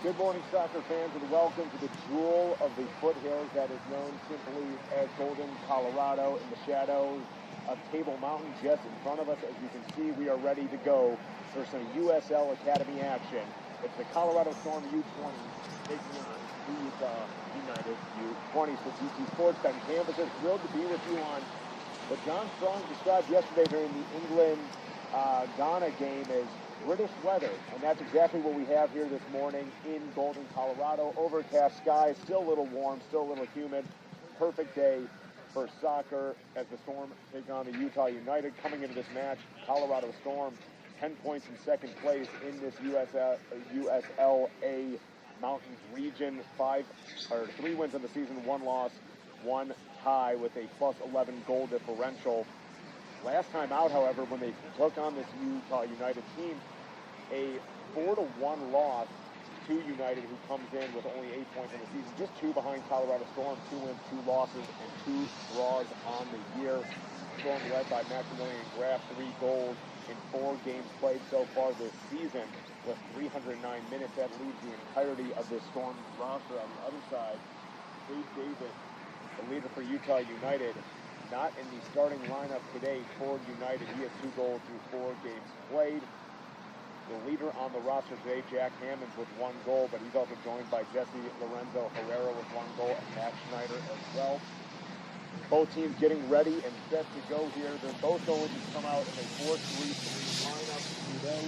Good morning, soccer fans, and welcome to the jewel of the foothills that is known simply as Golden, Colorado, in the shadows of Table Mountain just in front of us. As you can see, we are ready to go for some USL Academy action. It's the Colorado Storm U20 taking on the Utah United U20s for GT Sports. Ben Canvas is thrilled to be with you on what John Strong described yesterday during the England-Ghana game as British weather, and that's exactly what we have here this morning in Golden, Colorado. Overcast skies, still a little warm, still a little humid. Perfect day for soccer as the Storm take on the Utah United. Coming into this match, Colorado Storm 10 points in second place in this USLA Mountains region. 3 wins in the season, 1 loss, 1 tie with a plus 11 goal differential. Last time out, however, when they took on this Utah United team, a 4-1 loss to United, who comes in with only 8 points in the season, just 2 behind Colorado Storm, 2 wins, 2 losses, and 2 draws on the year. Storm led by Maximilian Graf, 3 goals in 4 games played so far this season with 309 minutes. That leaves the entirety of this Storm roster. On the other side, Dave Davis, the leader for Utah United, not in the starting lineup today for United. He has 2 goals through 4 games played. The leader on the roster today, Jack Hammonds, with 1 goal, but he's also joined by Jesse Lorenzo Herrera with 1 goal and Matt Schneider as well. Both teams getting ready and set to go here. They're both going to come out in a 4-3-3 lineup today.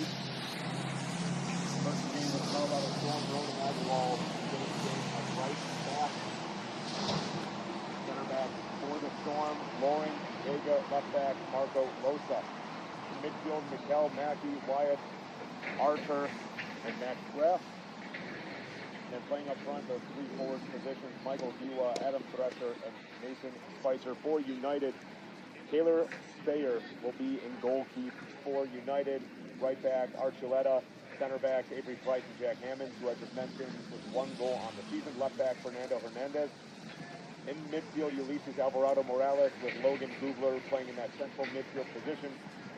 First game with Colorado Storm, Ronan Aguilar getting the game at right back. Center back for the Storm, Loring, Vega, left back, Marco Losa. In midfield, Mikkel, Mackey, Wyatt, Archer, and Max Greff. And then playing up front, those 3 forward positions, Michael Giwa, Adam Thresher, and Mason Spicer. For United, Taylor Speyer will be in goalkeep for United. Right back, Archuleta. Center backs, Avery Price and Jack Hammonds, who I just mentioned, with 1 goal on the season. Left back, Fernando Hernandez. In midfield, Ulysses Alvarado Morales with Logan Googler playing in that central midfield position.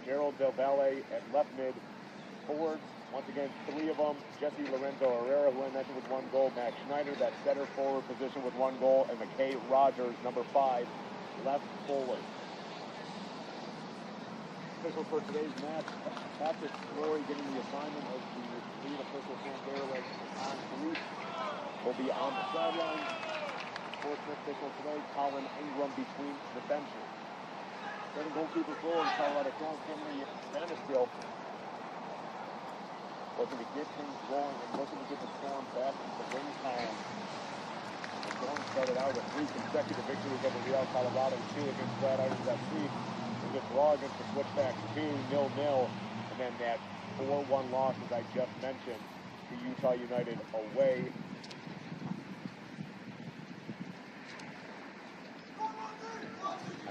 Gerald Del Valle at left mid. Forwards, once again, 3 of them. Jesse Lorenzo Herrera, who I mentioned with 1 goal. Max Schneider, that center forward position with 1 goal. And McKay Rogers, number 5, left forward. Official for today's match, Patrick Flory getting the assignment of the lead official, Sam Derelick, on Bruce will be on the sideline. Sportsman official today, Colin Ingram between the benches. Second goalkeeper for Colorado Storm, Henry Vanderbilt, looking to get things rolling and looking to get the Storm back into the win column. The Storm started out with 3 consecutive victories over Real Colorado, 2 against Flatirons FC. With a draw against the Switchbacks, 2-0, and then that 4-1 loss, as I just mentioned, to Utah United away. I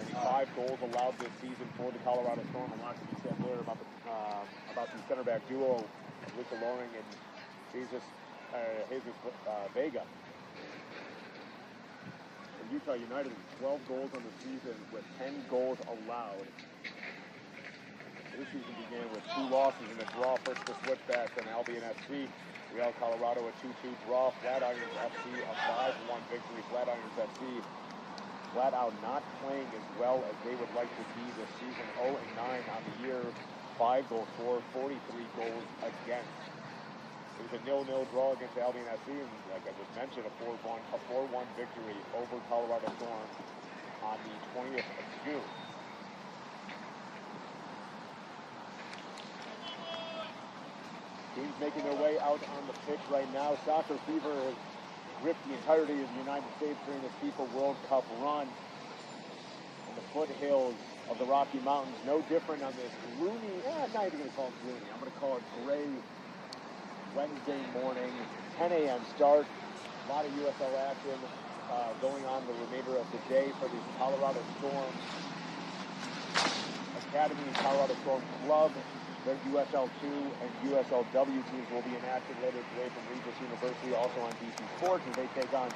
mean, 5 goals allowed this season for the Colorado Storm. A lot to be said there about the center back duo, Luca Loring and Jesus Vega. For Utah United, 12 goals on the season with 10 goals allowed. This season began with 2 losses and a draw. First the Switchbacks and Albion FC. Real Colorado a 2-2 draw. Flatirons FC a 5-1 victory. Flatirons FC flat out not playing as well as they would like to be this season. 0-9 on the year. 5 goals for, 43 goals against. It was a 0-0 draw against Albion FC, and like I just mentioned, a 4-1 victory over Colorado Storm on the 20th of June. Teams making their way out on the pitch right now. Soccer fever has gripped the entirety of the United States during this FIFA World Cup run. In the foothills of the Rocky Mountains, no different on this gloomy, I'm not even going to call it gloomy, I'm going to call it gray Wednesday morning, 10 a.m. start. A lot of USL action going on the remainder of the day for the Colorado Storm Academy and Colorado Storm Club. Their USL 2 and USLW teams will be in action later today from Regis University, also on DC Sports, as they take on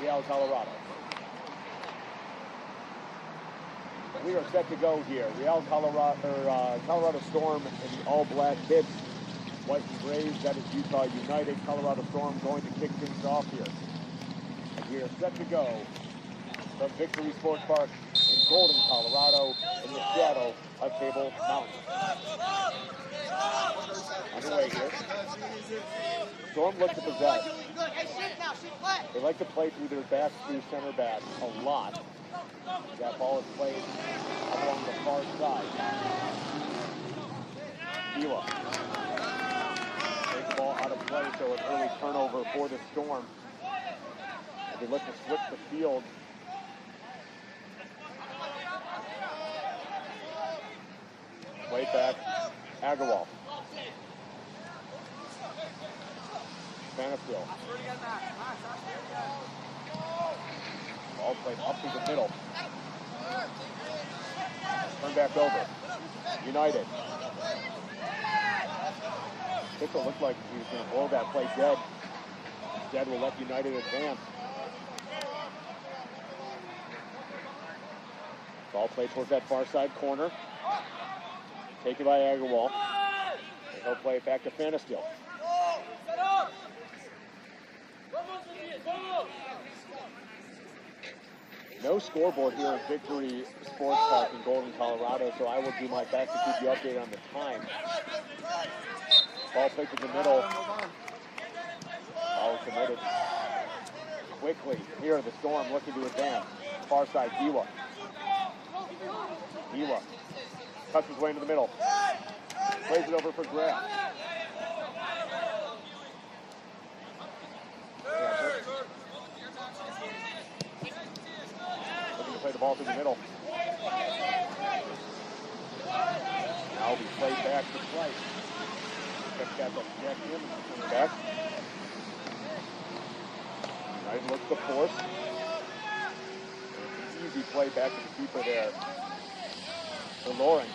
Real Colorado. We are set to go here. Colorado Storm in the all-black kits. white and grays, that is Utah United. Colorado Storm going to kick things off here. And we are set to go from Victory Sports Park in Golden, Colorado, in the shadow of Table Mountain. Underway here. Storm looks to possess. They like to play through their backs, through center back a lot. That ball is played along the far side. Gila takes the ball out of play, so an early turnover for the Storm. And they look to switch the field. Way back, Agarwal. Bannister. Ball played up through the middle. Turn back over. United. Pickle looked like he was going to blow that play dead. Instead, will let United advance. Ball played towards that far side corner. Taken by Agarwal. And he'll play it back to Fantastil. No scoreboard here at Victory Sports Park in Golden, Colorado, so I will do my best to keep you updated on the time. Ball played to the middle. Ball committed. Quickly, here the Storm looking to advance. Far side, Diwa. Diwa cuts his way into the middle. Plays it over for Graham. Play the ball through the middle. Now we play back to Price. Check that Jack in coming back. United looks to force. Easy play back to the keeper there for Loring.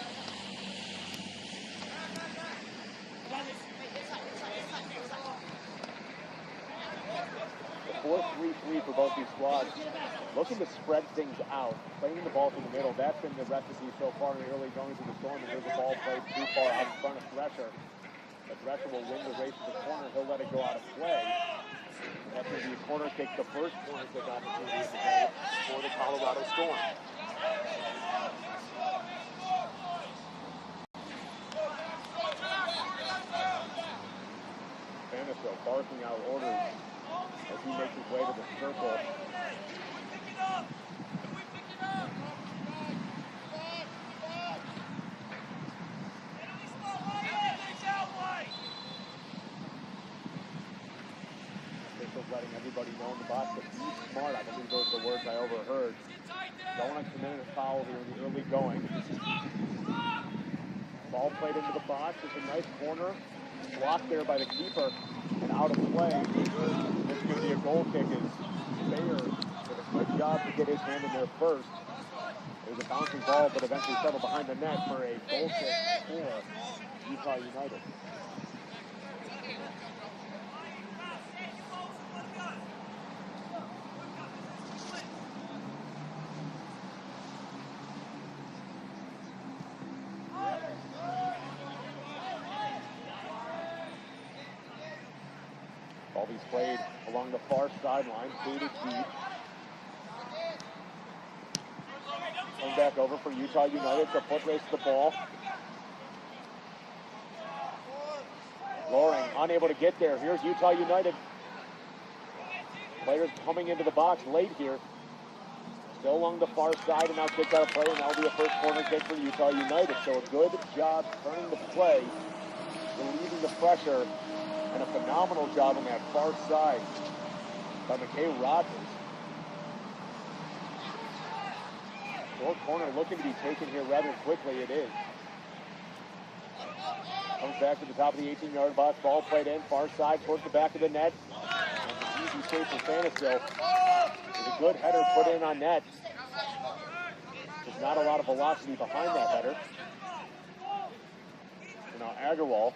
The 4-3-3 for both these squads. Looking to spread things out, playing the ball through the middle. That's been the recipe so far in the early goings of the Storm. And there's the ball played too far out in front of Thresher. But Thresher will win the race to the corner. He'll let it go out of play. That's going to be a corner kick, the first corner kick opportunity today for the Colorado Storm. Bannister barking out orders as he makes his way to the circle. Letting everybody know in the box to be smart. I believe those are the words I overheard. Don't want to commit a foul here in the early going. Ball played into the box. It's a nice corner. Blocked there by the keeper and out of play. This is going to be a goal kick as Bayer did a good job to get his hand in there first. It was a bouncing ball, but eventually settled behind the net for a goal kick for Utah United. He's played along the far sideline, booted deep. Come back over for Utah United. It's a foot race to the ball. Loring unable to get there. Here's Utah United. Players coming into the box late here. Still along the far side and now kicked out of play, and that'll be a first corner kick for Utah United. So a good job turning the play, relieving the pressure. And a phenomenal job on that far side by McKay Rogers. Short corner looking to be taken here rather quickly. It is. Comes back to the top of the 18-yard box. Ball played in, far side towards the back of the net. And easy save for Fantastil. There's a good header put in on net. There's not a lot of velocity behind that header. So now Agarwal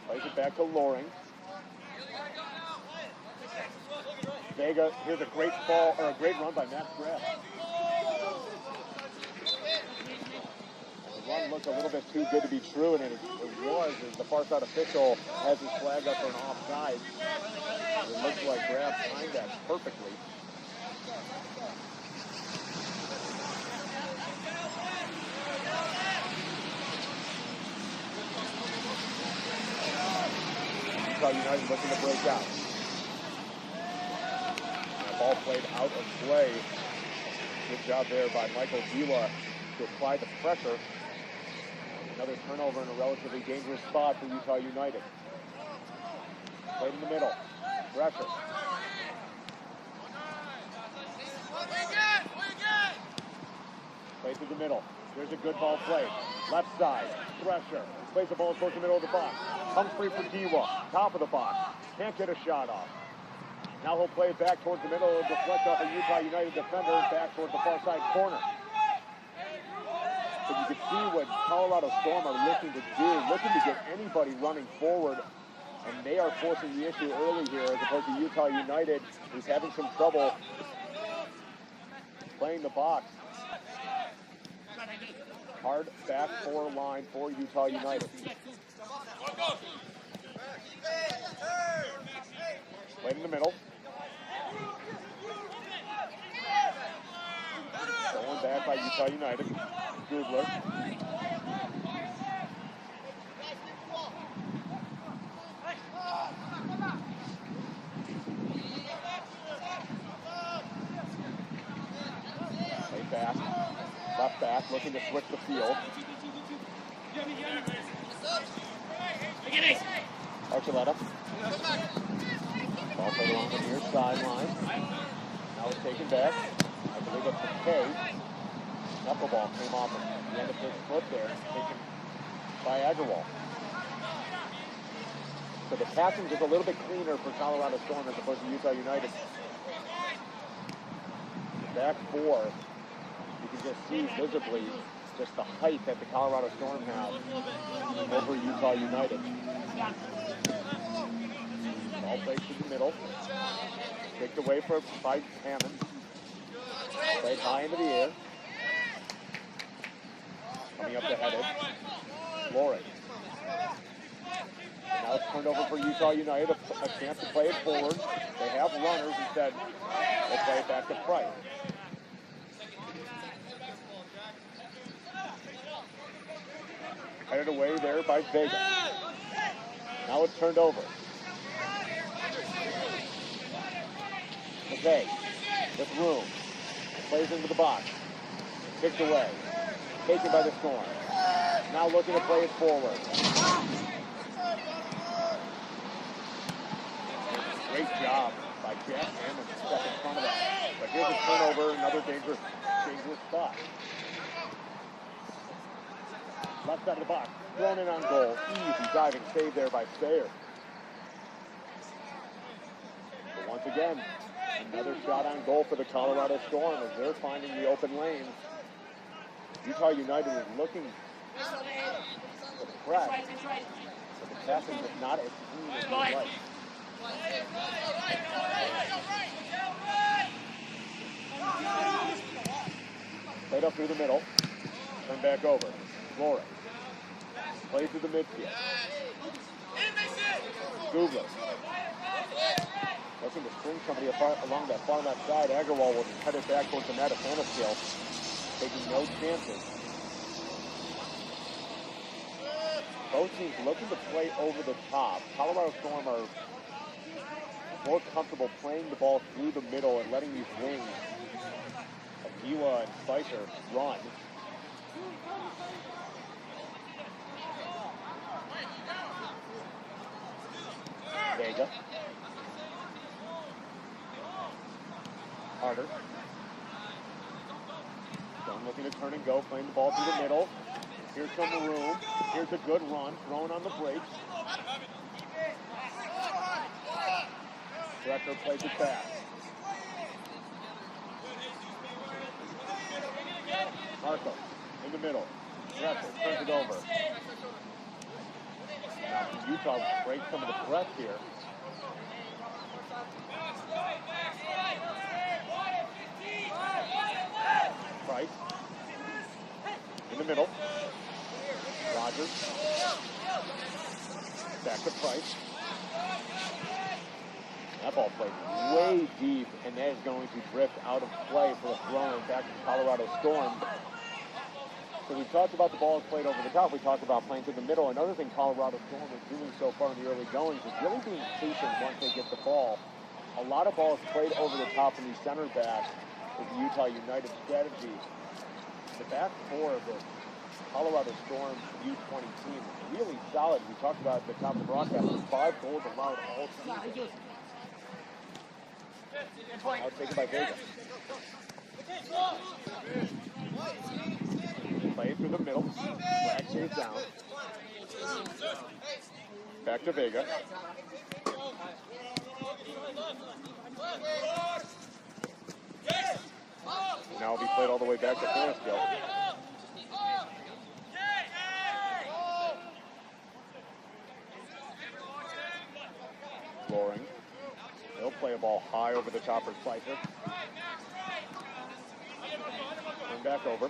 plays it back to Loring. Vega, here's a great ball, or a great run by Matt Graff. run looked a little bit too good to be true, and it was, as the far side official has his flag up for an offside. It looks like Grab timed that perfectly. Utah United looking to break out. That ball played out of play. Good job there by Michael Gila to apply the pressure. Another turnover in a relatively dangerous spot for Utah United. Played in the middle. Pressure. Played through the middle. There's a good ball play. Left side. Pressure. Plays the ball towards the middle of the box. Comes free for Giwa. Top of the box. Can't get a shot off. Now he'll play it back towards the middle. It'll deflect off a Utah United defender back towards the far side corner. But you can see what Colorado Storm are looking to do, looking to get anybody running forward, and they are forcing the issue early here as opposed to Utah United, who's having some trouble playing the box. Hard back four line for Utah United. Played in the middle. Going back by Utah United. Googler. Play back. Left back, looking to switch the field. Archuleta. Ball played along the near sideline. Now it's taken back. I believe it's McKay. Knuckleball came off of the end of his foot there, taken by Agarwal. So the passing is a little bit cleaner for Colorado Storm as opposed to Utah United. Back four, you can just see visibly just the height that the Colorado Storm have over Utah United. Ball played to the middle. Kicked away by Hammond. Played high into the air. Coming up to head it. Loring. Now it's turned over for Utah United. A chance to play it forward. They have runners instead. They play it back to Price. Headed away there by Vega. Now it's turned over. McKay with room. Plays into the box. Kicked away. Taken by the Storm. Now looking to play it forward. Great job by Jack Hammond to step in front of that. But here's a turnover, another dangerous spot. Left side of the box, thrown in on goal. Easy diving save there by Sayer. But once again, another shot on goal for the Colorado Storm as they're finding the open lanes. Utah United is looking to press, but the passing is not as clean as they'd like. Played up through the middle, turn back over. Flores plays to the midfield. Googler looking to spring somebody along that far left side. Agarwal will cut it back towards the net of Hannafskill, taking no chances. Both teams looking to play over the top. Colorado Storm are more comfortable playing the ball through the middle and letting these wings of Giwa and Spicer run. Vega. Harder. Stone looking to turn and go, playing the ball through the middle. Here's some room. Here's a good run, thrown on the brakes. Dresser plays it back. Marco in the middle. Dresser turns it over. Now, Utah breaks some of the press here. Price in the middle. Rogers. Back to Price. That ball played way deep, and that is going to drift out of play for a throw-in back to Colorado Storm. So we talked about the balls played over the top. We talked about playing to the middle. Another thing Colorado Storm is doing so far in the early goings is really being patient once they get the ball. A lot of balls played over the top from these center backs is the Utah United strategy. The back four of the Colorado Storm U20 team is really solid. We talked about at the top of the broadcast, 5 goals allowed all season. Now taken by Vega. Play through the middle. Flag stays down. Back to Vega. Now it'll be played all the way back to Forrestville. Loring. He'll play a ball high over the top for Spicer. Turn back over.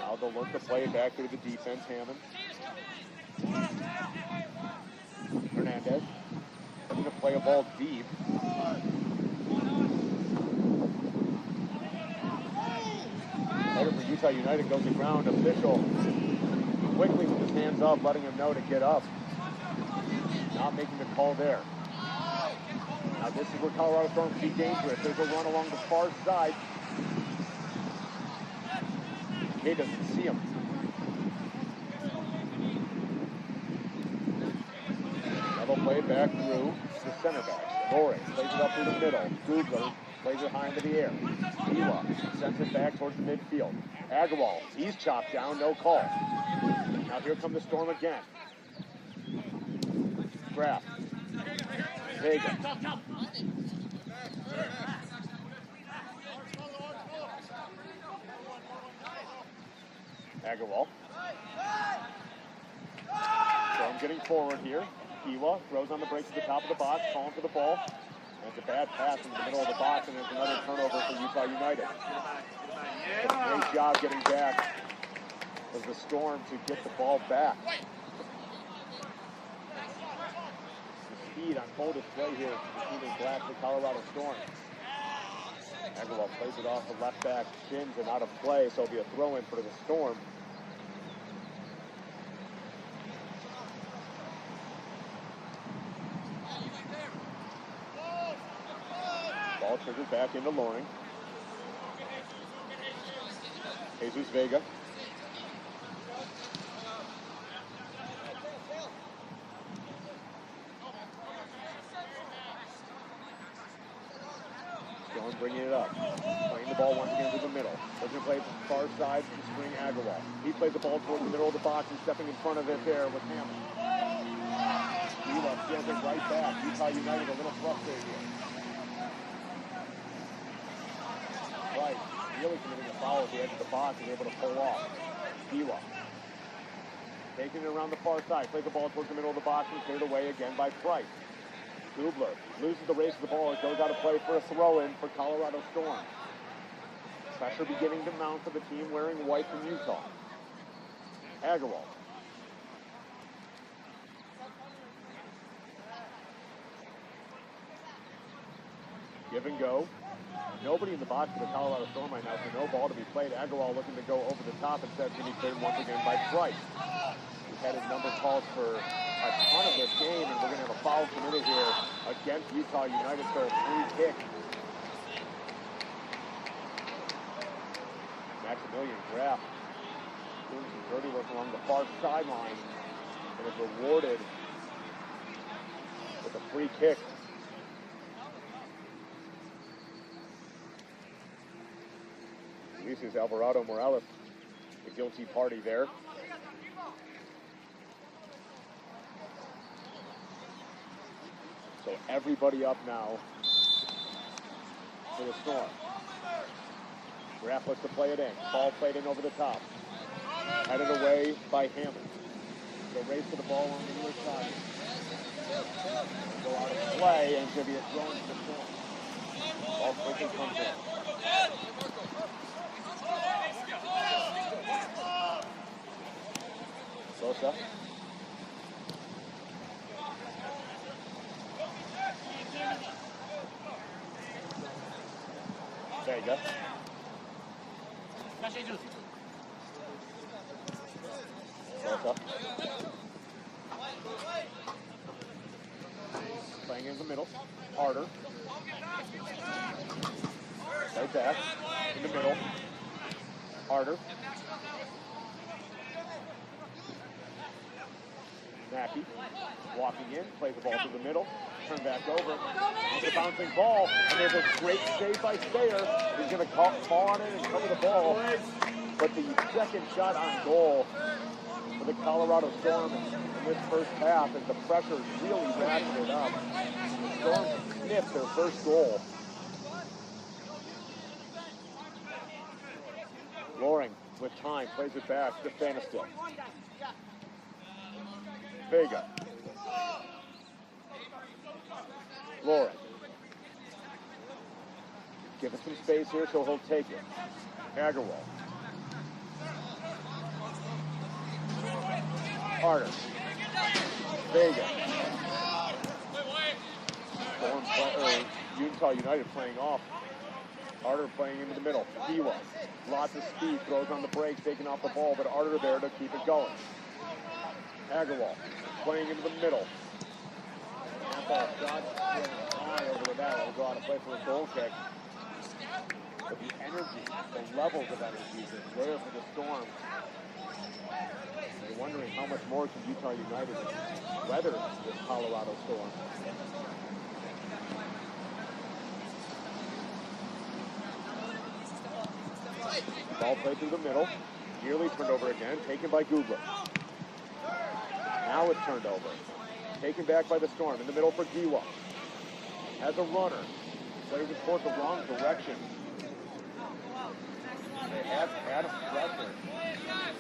Now they'll look to play it back through the defense, Hammond. Hernandez. Looking to play a ball deep. Header for Utah United goes to ground. Official quickly with his hands up, letting him know to get up. Not making the call there. Now this is where Colorado Storm can be dangerous. There's a run along the far side. Kay doesn't see him. Now they'll play it back through the center back. Loring plays it up through the middle. Gugler plays it high into the air. Ela sends it back towards the midfield. Agarwal, he's chopped down, no call. Now here come the Storm again. Graff. Vega. Agarwal. Storm getting forward here. Ela throws on the brakes at the top of the box, calling for the ball. That's a bad pass in the middle of the box, and there's another turnover for Utah United. Great job getting back of the Storm to get the ball back. The speed on full display here between Black and Colorado Storm. Agarwal plays it off the left back, shins and out of play, so it'll be a throw-in for the Storm. Ball triggers back into Loring. Jesus Vega. Storm bringing it up. Playing the ball once again to the middle. Looking to play it far side to Spring Agarwal. He plays the ball towards the middle of the box and stepping in front of it there with Hammond. Ela steals it right back. Utah United a little frustrated here. Right, really committing a foul at the edge of the box and able to pull off. Ela taking it around the far side, plays the ball towards the middle of the box and cleared away again by Price. Gubler loses the race of the ball. It goes out of play for a throw-in for Colorado Storm. Pressure beginning to mount for the team wearing white from Utah. Agarwal. Give and go. Nobody in the box for the Colorado Storm right now, so no ball to be played. Agarwal looking to go over the top instead of getting cleared once again by Price. We've had a number called for a ton of this game, and we're going to have a foul committed here against Utah United for a free kick. Maximilian Graff doing some dirty work along the far sideline and is rewarded with a free kick. This is Alvarado Morales, the guilty party there. So everybody up now for the Storm. Graff looks to play it in. Ball played in over the top. Headed away by Hammond. They'll race to the ball on the near side. Go out of play, and it's going to be a throw into the Storm. Ball quickly comes in. Sosa. Vega. Sosa. Playing in the middle. Harder. Right back. In the middle. Harder. Mackey. Walking in. Plays the ball to the middle. Turn back over. It's a bouncing ball. And there's a great save by Stayer. He's going to fall on it and cover the ball. But the second shot on goal for the Colorado Storm in this first half, as the pressure really ratcheted up. The Storm sniffed their first goal. Loring with time, plays it back to Fanistil. Vega. Loring. Give us some space here, so he'll take it. Agarwal. Harder. Vega. Utah United playing off. Arter playing into the middle. Diwa. Lots of speed. Throws on the brakes, taking off the ball, but Arter there to keep it going. Agarwal playing into the middle. Handball shot high over the net. It'll go out of play for a goal kick. But the energy, the levels of energy is there for the Storm. You're wondering how much more can Utah United weather this Colorado Storm. Ball played through the middle. Nearly turned over again. Taken by Gugler. Now it's turned over. Taken back by the Storm. In the middle for Diwa. Has a runner. Players it towards the wrong direction. They have Adam Fletcher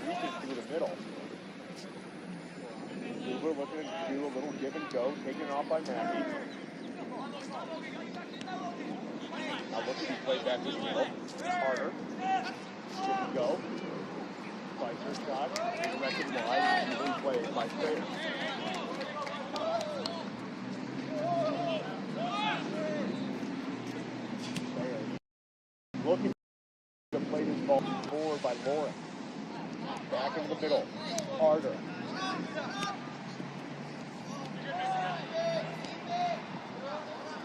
reaching through the middle. Gugler looking to do a little give and go. Taken off by Mackey. Now looking to play back to the middle. Harder. Give and go. Spicer shot. Directed wide. Easily played by Stayer. Looking to play this ball forward by Loring. Back into the middle. Harder.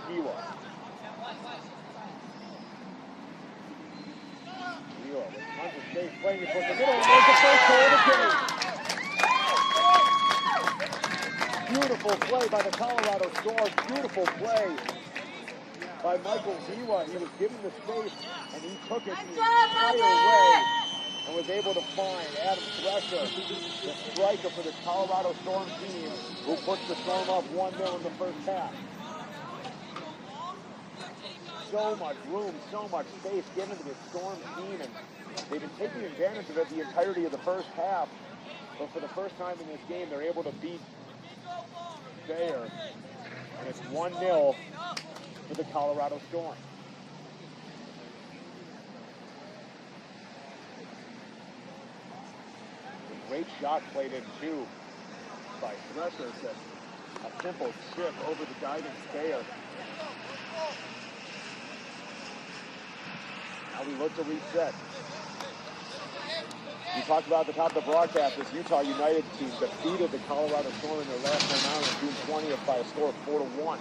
Diwa. Diwa with tons of space playing it towards the middle. And there's the first goal of the game. Beautiful play by the Colorado Storm. Beautiful play by Michael Diwa. He was given the space and he took it the entire way and was able to find Adam Fletcher, the striker for the Colorado Storm team, who puts the Storm up 1-0 in the first half. So much room, so much space given to the Storm team, and they've been taking advantage of it the entirety of the first half. But for the first time in this game, they're able to beat Stayer, and it's 1-0 for the Colorado Storm. A great shot played in two by Thresher. A simple chip over the diving Stayer. Now we look to reset. We talked about at the top of the broadcast, this Utah United team defeated the Colorado Storm in their last home out on June 20th by a score of 4-1.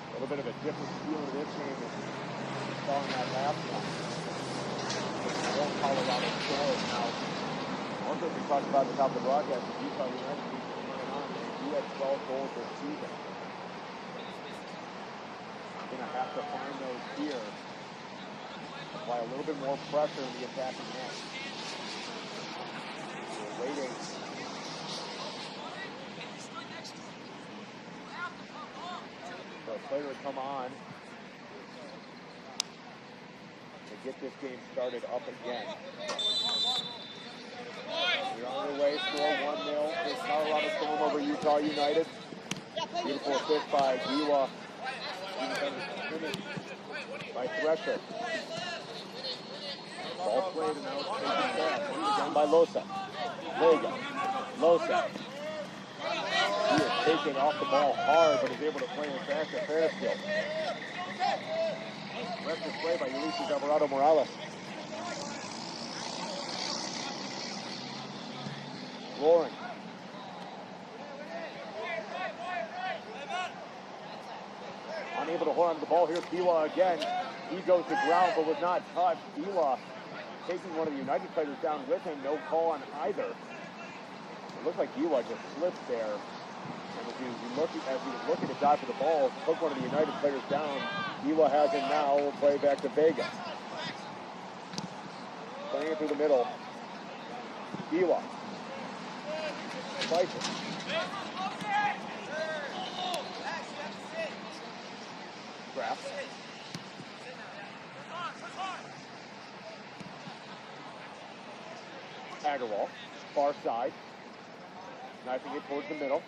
A little bit of a different feel to this game than we saw in that last one. One Colorado Storm. Now, also as we talked about at the top of the broadcast, the Utah United team is running on. They do have 12 goals this season. Going to have to find those here. Apply a little bit more pressure in the attacking net. We're waiting. For a player to come on to get this game started up again. We're on their way, score 1-0. This Colorado Storm over Utah United. Beautiful assist by Diwa. finished by Thresher. Ball played and now it's taken back. Down by Losa. Vega. Losa. He is taking off the ball hard, but is able to play it back to Fairfield. Rest is played by Ulysses Alvarado Morales. Loring. Unable to hold on to the ball here. Kiwa again. He goes to ground but was not touched. Kiwa taking one of the United players down with him. No call on either. It looked like Kiwa just slipped there. And as he was looking to dive for the ball, took one of the United players down. Kiwa has it now. We'll play back to Vega. Playing it through the middle. Kiwa. Spicer. Graf. Agarwal, far side. Knifing it towards the middle.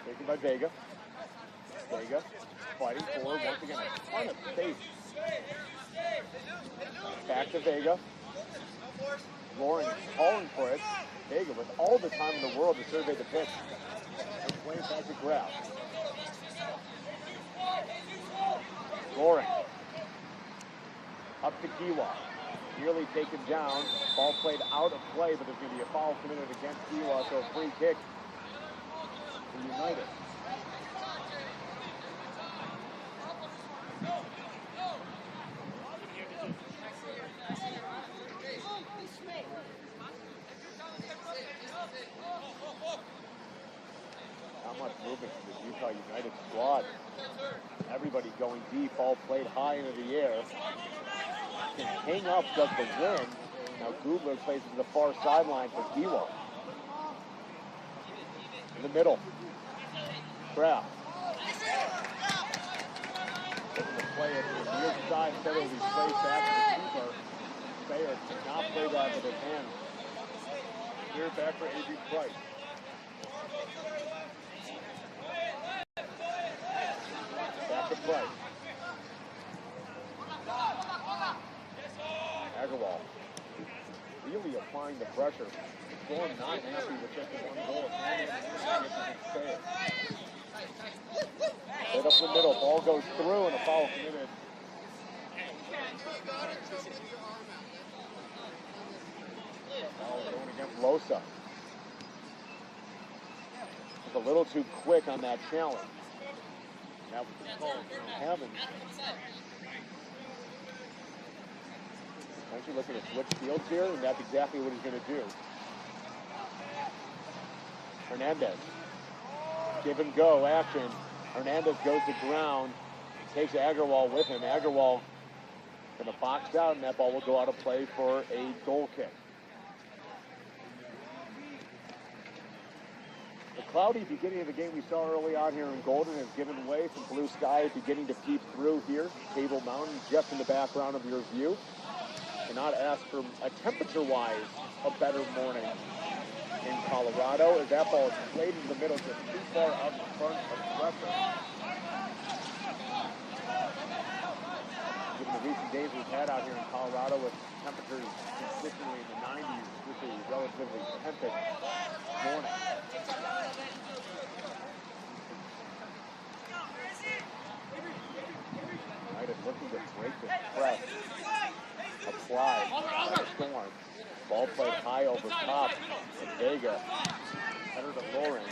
Taken by Vega. Vega fighting forward once again. A ton of space. Back to Vega. Loring calling for it. Vega with all the time in the world to survey the pitch. And playing back to Graf. Loring. Up to Kiwa. Nearly taken down. Ball played out of play, but there's going to be a foul committed against Kiwa, so a free kick for United. Not much movement from the Utah United squad. Everybody going deep, ball played high into the air. Can hang up does the win. Now Gubler plays to the far sideline for Kiwa. In the middle. Graf. Looking to play it to the near side instead of be played back to the keeper. Bayer did not play that with his hands. Here back for A.J. Price. Back to Price. Agarwal really applying the pressure. Storm not happy with just the one goal. Right up the middle, ball goes through and a foul committed. Foul going against Losa. Was a little too quick on that challenge. That was the call from Evans. Actually looking to switch fields here, and that's exactly what he's going to do. Hernandez. Give and go action. Hernandez goes to ground. Takes Agarwal with him. Agarwal going to box out, and that ball will go out of play for a goal kick. The cloudy beginning of the game we saw early on here in Golden has given way. Some blue sky beginning to peep through here. Table Mountain just in the background of your view. Cannot ask for a temperature-wise a better morning in Colorado as that ball is played in the middle just too far out in front of Thresher. Given the recent days we've had out here in Colorado with temperatures consistently in the 90s, this is a relatively tepid morning. United looking to break this press. Applied by Storm. Ball played high over top. And Vega header to Loring.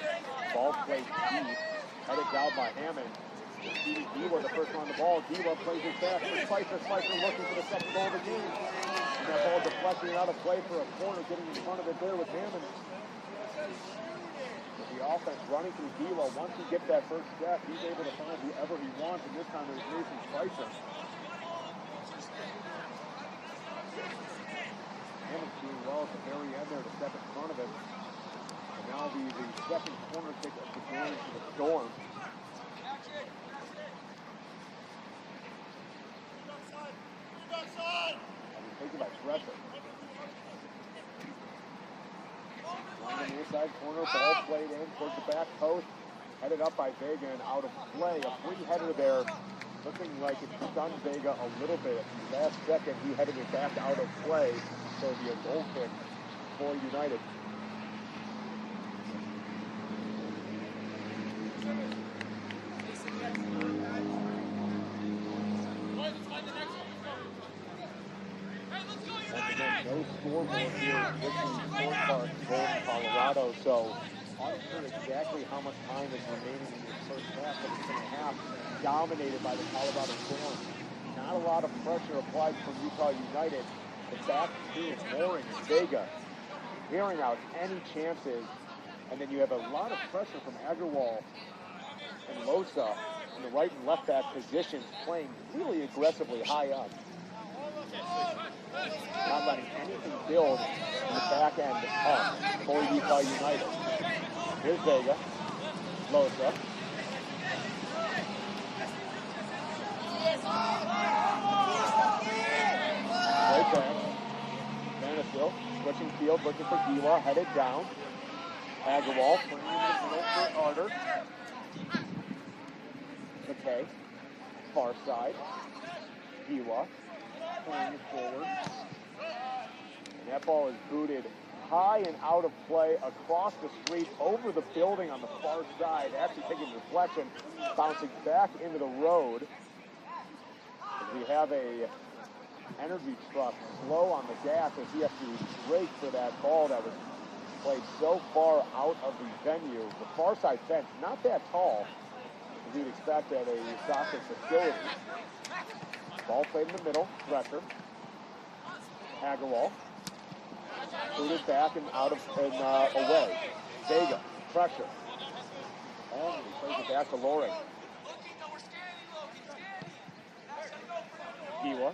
Ball played deep. Headed down by Hammond. Diwa the first one on the ball. Diwa plays it back for Spicer. Spicer looking for the second goal of the game. And that ball deflecting out of play for a corner, getting in front of it there with Hammond. With the offense running through Diwa, once he gets that first step, he's able to find whoever he wants, and this time it was Mason Spicer. Hammond's doing well at the very end there to step in front of it. And now the second corner kick of the game to the Storm. Taken by Thresher. On the near side corner, ball played in towards the back post. Headed up by Vega and out of play. A free header there, looking like it stunned Vega a little bit. At the last second, he headed it back out of play. So it'll be a goal kick for United. No scoreboard here at Richmond Sport Park, Golden, Colorado. So unsure exactly how much time is remaining in this first half, but it's going to half dominated by the Colorado Storm. Not a lot of pressure applied from Utah United. The back two, Mooring and Vega, clearing out any chances. And then you have a lot of pressure from Agarwal and Losa in the right and left back positions, playing really aggressively high up. Not letting anything build in the back end up for Utah United. Here's Vega, Losa. Right back. Vanisville, switching field, looking for Giwa, headed down. Agarwal, putting in the middle for Arter. McKay, far side. Giwa, pulling it forward. And that ball is booted high and out of play across the street, over the building on the far side, actually taking deflection, bouncing back into the road. We have a energy truck slow on the gas as he has to brake for that ball that was played so far out of the venue. The far side fence, not that tall, as you'd expect at a soccer facility. Ball played in the middle, pressure. Agarwal. Booted back and out of and away. Vega, pressure. Only plays it back to Loring. Giwa.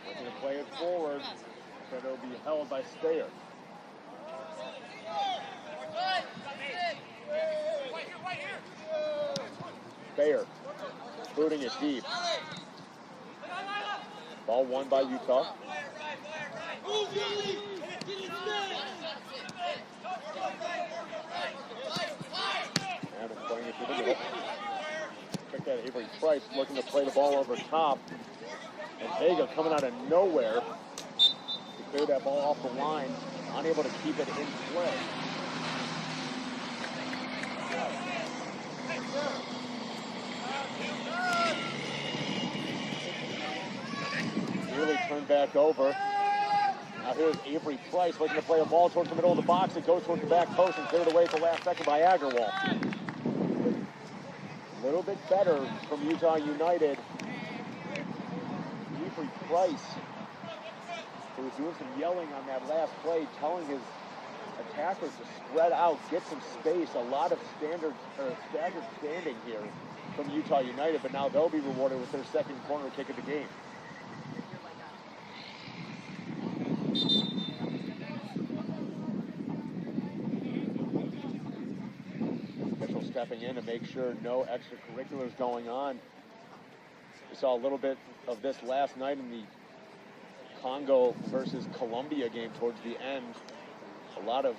Looking to play it forward, but it'll be held by Stayer. Stayer, booting it deep. Ball won by Utah. And playing it to the middle. Check that, Avery Price looking to play the ball over top. And Vega coming out of nowhere to clear that ball off the line, unable to keep it in play. Really turned back over. Now here's Avery Price looking to play a ball towards the middle of the box. It goes towards the back post and cleared away at the last second by Agarwal. A little bit better from Utah United. Avery Price, who was doing some yelling on that last play, telling his attackers to spread out, get some space. A lot of staggered standing here from Utah United, but now they'll be rewarded with their second corner kick of the game. Mitchell stepping in to make sure no extracurriculars going on. We saw a little bit of this last night in the Congo versus Colombia game towards the end. A lot of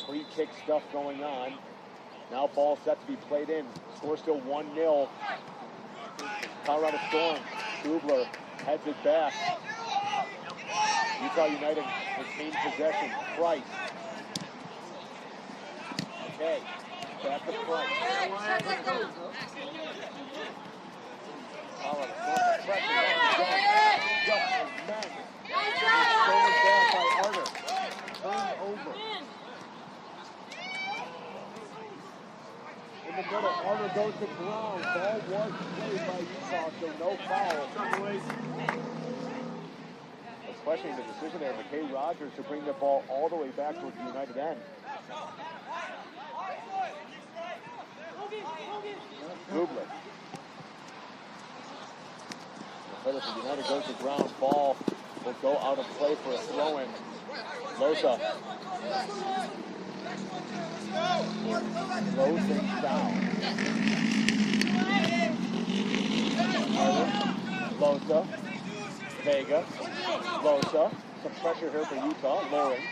free kick stuff going on. Now ball set to be played in. Score still 1-0. Colorado Storm. Kubler heads it back. Utah United retains possession. Price. Okay. Back to Price. Colorado Storm pressure. Just as men. Stolen back by Arter. Turned over. In the middle, Arter goes to ground. Ball was played by Utah, so no foul. Questioning the decision there, McKay Rogers to bring the ball all the way back towards the United end. Kubler. The header for United goes to ground. Ball will go out of play for a throw-in. Losa. Slows things down. Losa. Vega. Losa. Some pressure here for Utah. Loring.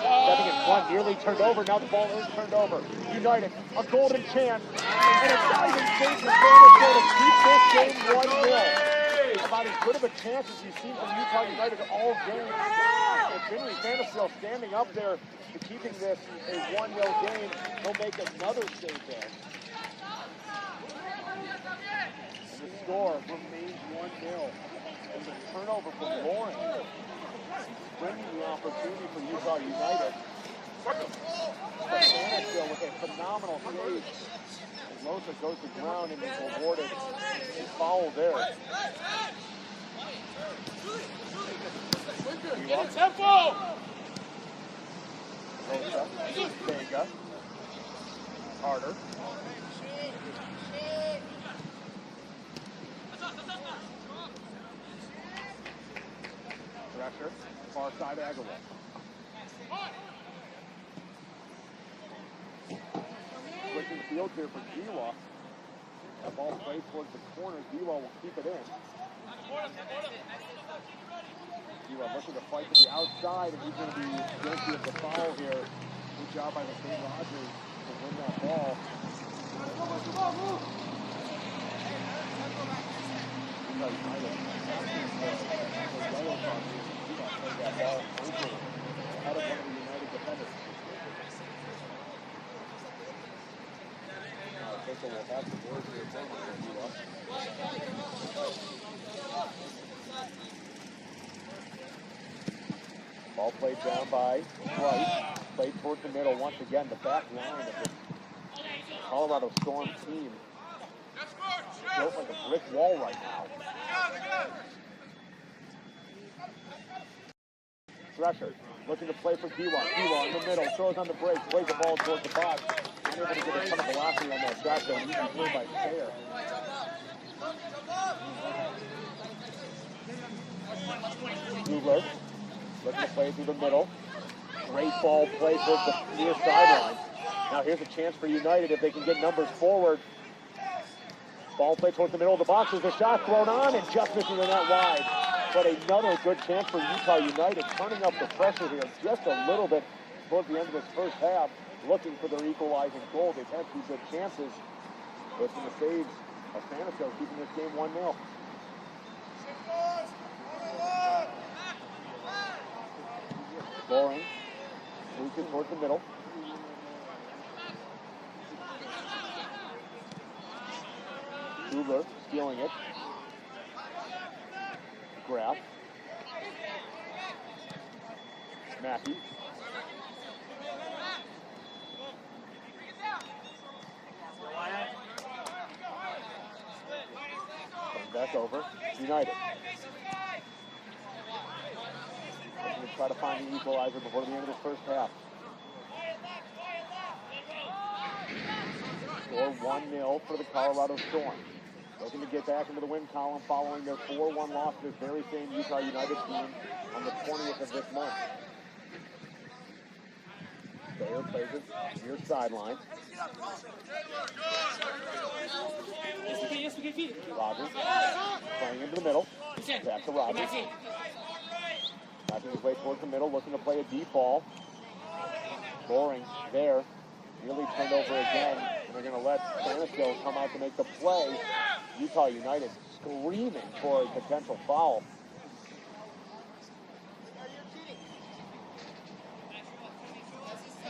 stepping in front, nearly turned over. Now the ball is turned over. United, a golden chance, and a diving save for Vanderbilt to keep this game 1-0. About as good of a chance as you've seen from Utah United all game. And Finley Vanderbilt standing up there to keeping this a 1-0 game. He'll make another save there. And the score remains 1-0. And the turnover from Lauren, bringing the opportunity for Utah United. Vanderbilt with a phenomenal save. As Losa goes to ground and is awarded a foul there. Get a tempo! Losa, Vega, Carter. Pressure, far side Agarwal. Switching the field here for Giwa. That ball plays towards the corner. Giwa will keep it in. Giwa looking to fight to the outside, and he's going to be guilty of the foul here. Good job by the St. Rogers to win that ball. That ball over out of one of the United defenders. Official will have the board here for ball played down by Price. Played towards the middle once again. The back line of this Colorado Storm team built like a brick wall right now. Thresher looking to play for Giwa. Giwa in the middle, throws on the break, plays the ball towards the box. Able to get a ton of velocity on that shot, though. Easy play by Sayer. Gubler looking to play through the middle. Great ball play towards the near sideline. Now here's a chance for United if they can get numbers forward. Ball play towards the middle of the box. There's a shot thrown on and just missing the net wide. But another good chance for Utah United, turning up the pressure here just a little bit towards the end of this first half, looking for their equalizing goal. They've had 2 good chances, but from the saves of Santiago, keeping this game 1-0. Boring, moves it towards the middle. Gubler stealing it. Graf. Mackey. Comes back over. United. Looking to try to find the equalizer before the end of this first half. Score 1-0 for the Colorado Storm. Looking to get back into the win column following their 4-1 loss to this very same Utah United team on the 20th of this month. Bayer plays it near sideline. Rogers playing into the middle. Back to Rogers. Backing his way towards the middle, looking to play a deep ball. Boring there. Nearly turned over again, and they're going to let Santiago come out to make the play. Utah United screaming for a potential foul.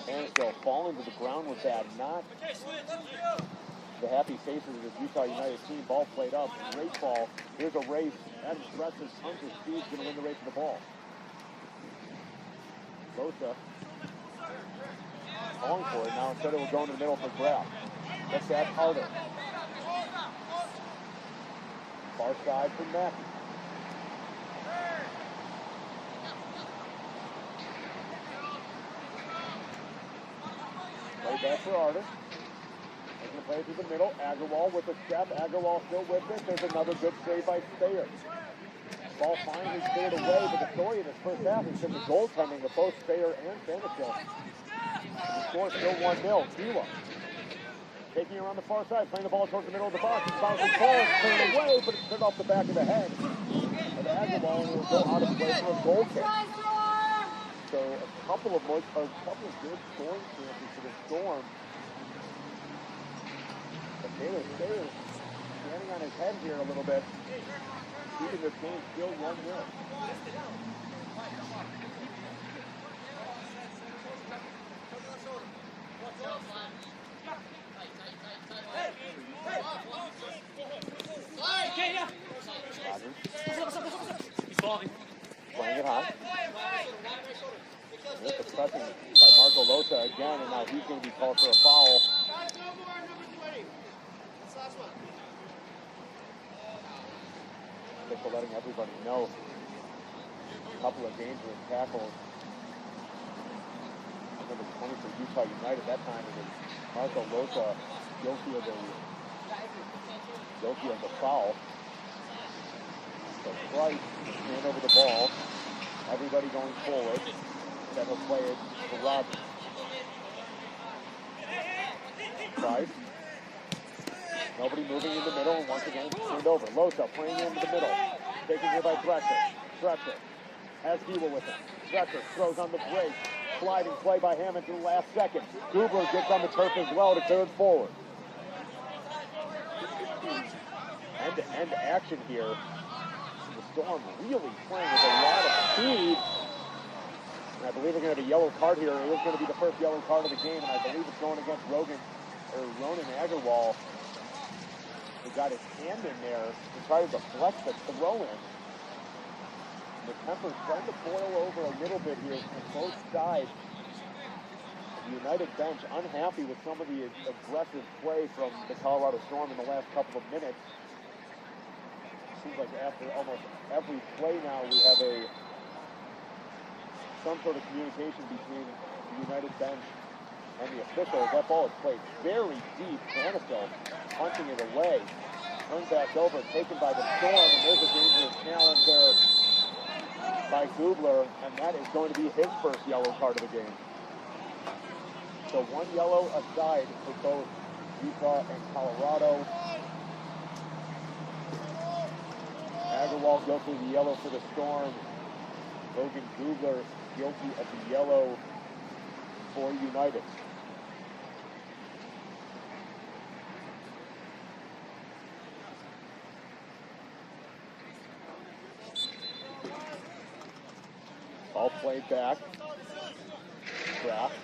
Santiago falling to the ground with that. Not the happy faces of this Utah United team. Ball played up. Great ball. Here's a race. Adam Stretches, tons of speed, going to win the race of the ball. Losa calling for it now. Instead it will go in the middle for Graf. That's that harder. Far side for Mackey. Play back for Artis. They're going to play it through the middle. Agarwal with a step. Agarwal still with it. There's another good save by Thayer. Ball finally cleared away, but the story in this first half has been the goaltending of both Thayer and Santiago. The score is still 1-0. Giwa taking around the far side, playing the ball towards the middle of the box. It's bouncing forward, cleared away, but it's turned off the back of the head. And Agarwal will go out of play for a goal kick. So a couple of good scoring chances for the Storm. But Taylor Sayers standing on his head here a little bit, keeping this game still 1-0. Playing it high. There's the pressing by Marco Losa again, and now he's going to be called for a foul. Just letting everybody know. A couple of dangerous tackles. Number 20 for Utah United. That time it was Marco Losa guilty of the foul. So Price hand over the ball. Everybody going forward. Then he'll play it for Rogers. Price. Nobody moving in the middle, and once again turned over. Losa playing into the middle. Taken here by Drescher has Hewell with him. Drescher throws on the break. Sliding play by Hammond in the last second. Gubler gets on the turf as well to clear it forward. End-to-end action here. The Storm really playing with a lot of speed. And I believe we're going to have a yellow card here. It is going to be the first yellow card of the game, and I believe it's going against Ronan Agarwal. He got his hand in there and tried to deflect the throw-in. The temper's starting to boil over a little bit here on both sides. The United bench unhappy with some of the aggressive play from the Colorado Storm in the last couple of minutes. Seems like after almost every play now we have some sort of communication between the United bench and the officials. That ball is played very deep. Bannister punching it away. Turned back over, taken by the Storm, and there's a dangerous challenge there by Gubler, and that is going to be his first yellow card of the game. So one yellow aside for both Utah and Colorado. Agarwal guilty of the yellow for the Storm. Logan Gubler guilty of the yellow for United. All played back. Draft.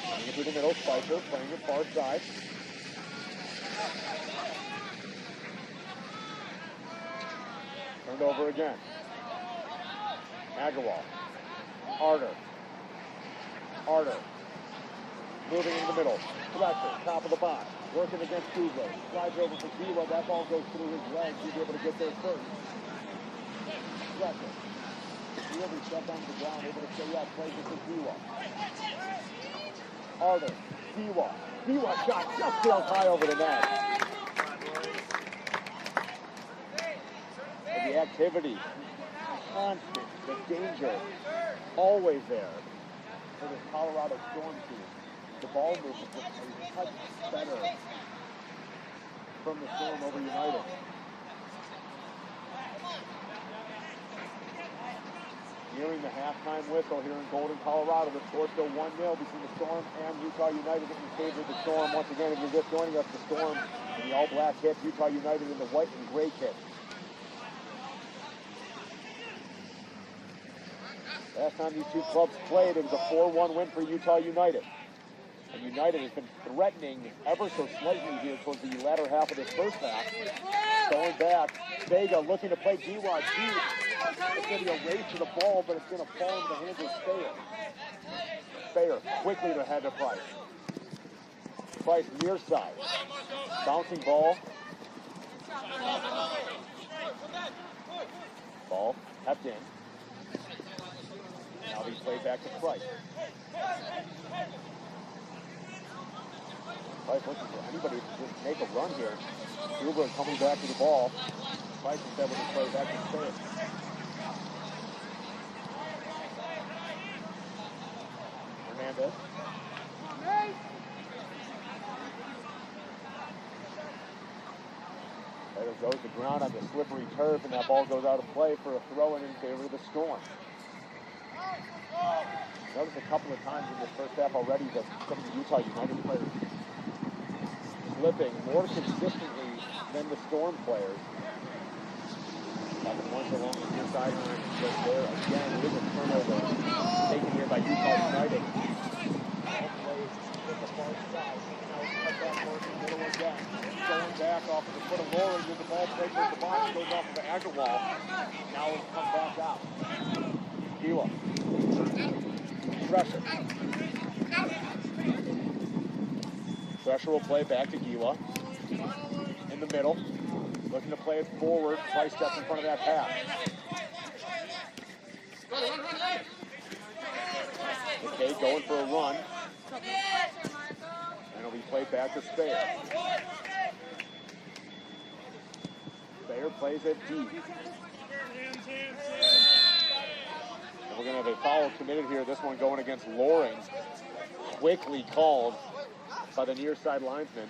Playing it through the middle, Spicer playing it far side. Turned over again. Agarwal. Arter. Moving in the middle. Drescher, top of the box. Working against Gubler. Slides over for Zila. That ball goes through his legs. He'll be able to get there first. Drescher. Really stepped on the ground, able to stay up. Plays it for Zila. Arter. Zila shot just sails high over the net. And the activity, constant, the danger, always there for this Colorado Storm team. The ball movement was a touch better from the Storm over United. Nearing the halftime whistle here in Golden, Colorado. The score still 1-0 between the Storm and Utah United in favor of the Storm. Once again, if you're just joining us, the Storm in the all-black kit, Utah United in the white and gray kit. Last time these two clubs played, it was a 4-1 win for Utah United. And United has been threatening ever so slightly here towards the latter half of this first half. Going back, Vega looking to play D-Rod deep. It's going to be a race to the ball, but it's going to fall into the hands of Speyer. Quickly to head to Price. Price near side. Bouncing ball. Ball kept in. Now he's played back to Price. Price looking for anybody to just make a run here. Gubler coming back to the ball. Price instead with his play back to Speyer. Hernandez. Better Wheeler goes to ground on the slippery turf, and that ball goes out of play for a throw-in favor of the Storm. Notice a couple of times in this first half already that some of the Utah United players slipping more consistently than the Storm players. Having once along the near sideline, just there again, it is a turnover taken here by Utah United. Ball plays with the far side, now cut that force in the middle again. Going back off of the foot of Loring, the ball played towards the box, goes off of the Agarwal. Now it's come back out. Gila. Pressure. Pressure will play back to Gila. In the middle. Looking to play it forward. Price steps in front of that pass. Okay, going for a run. And it'll be played back to Speyer. Speyer plays it deep. And we're going to have a foul committed here. This one going against Loring. Quickly called by the near side linesman.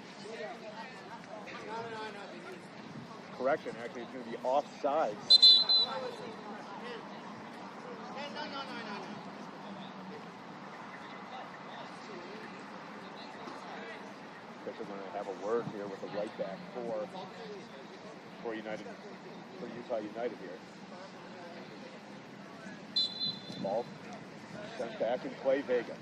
Correction, actually, it's going to be offsides. Officials going to have a word here with the right back for Utah United here. Ball sent back in play, Vega.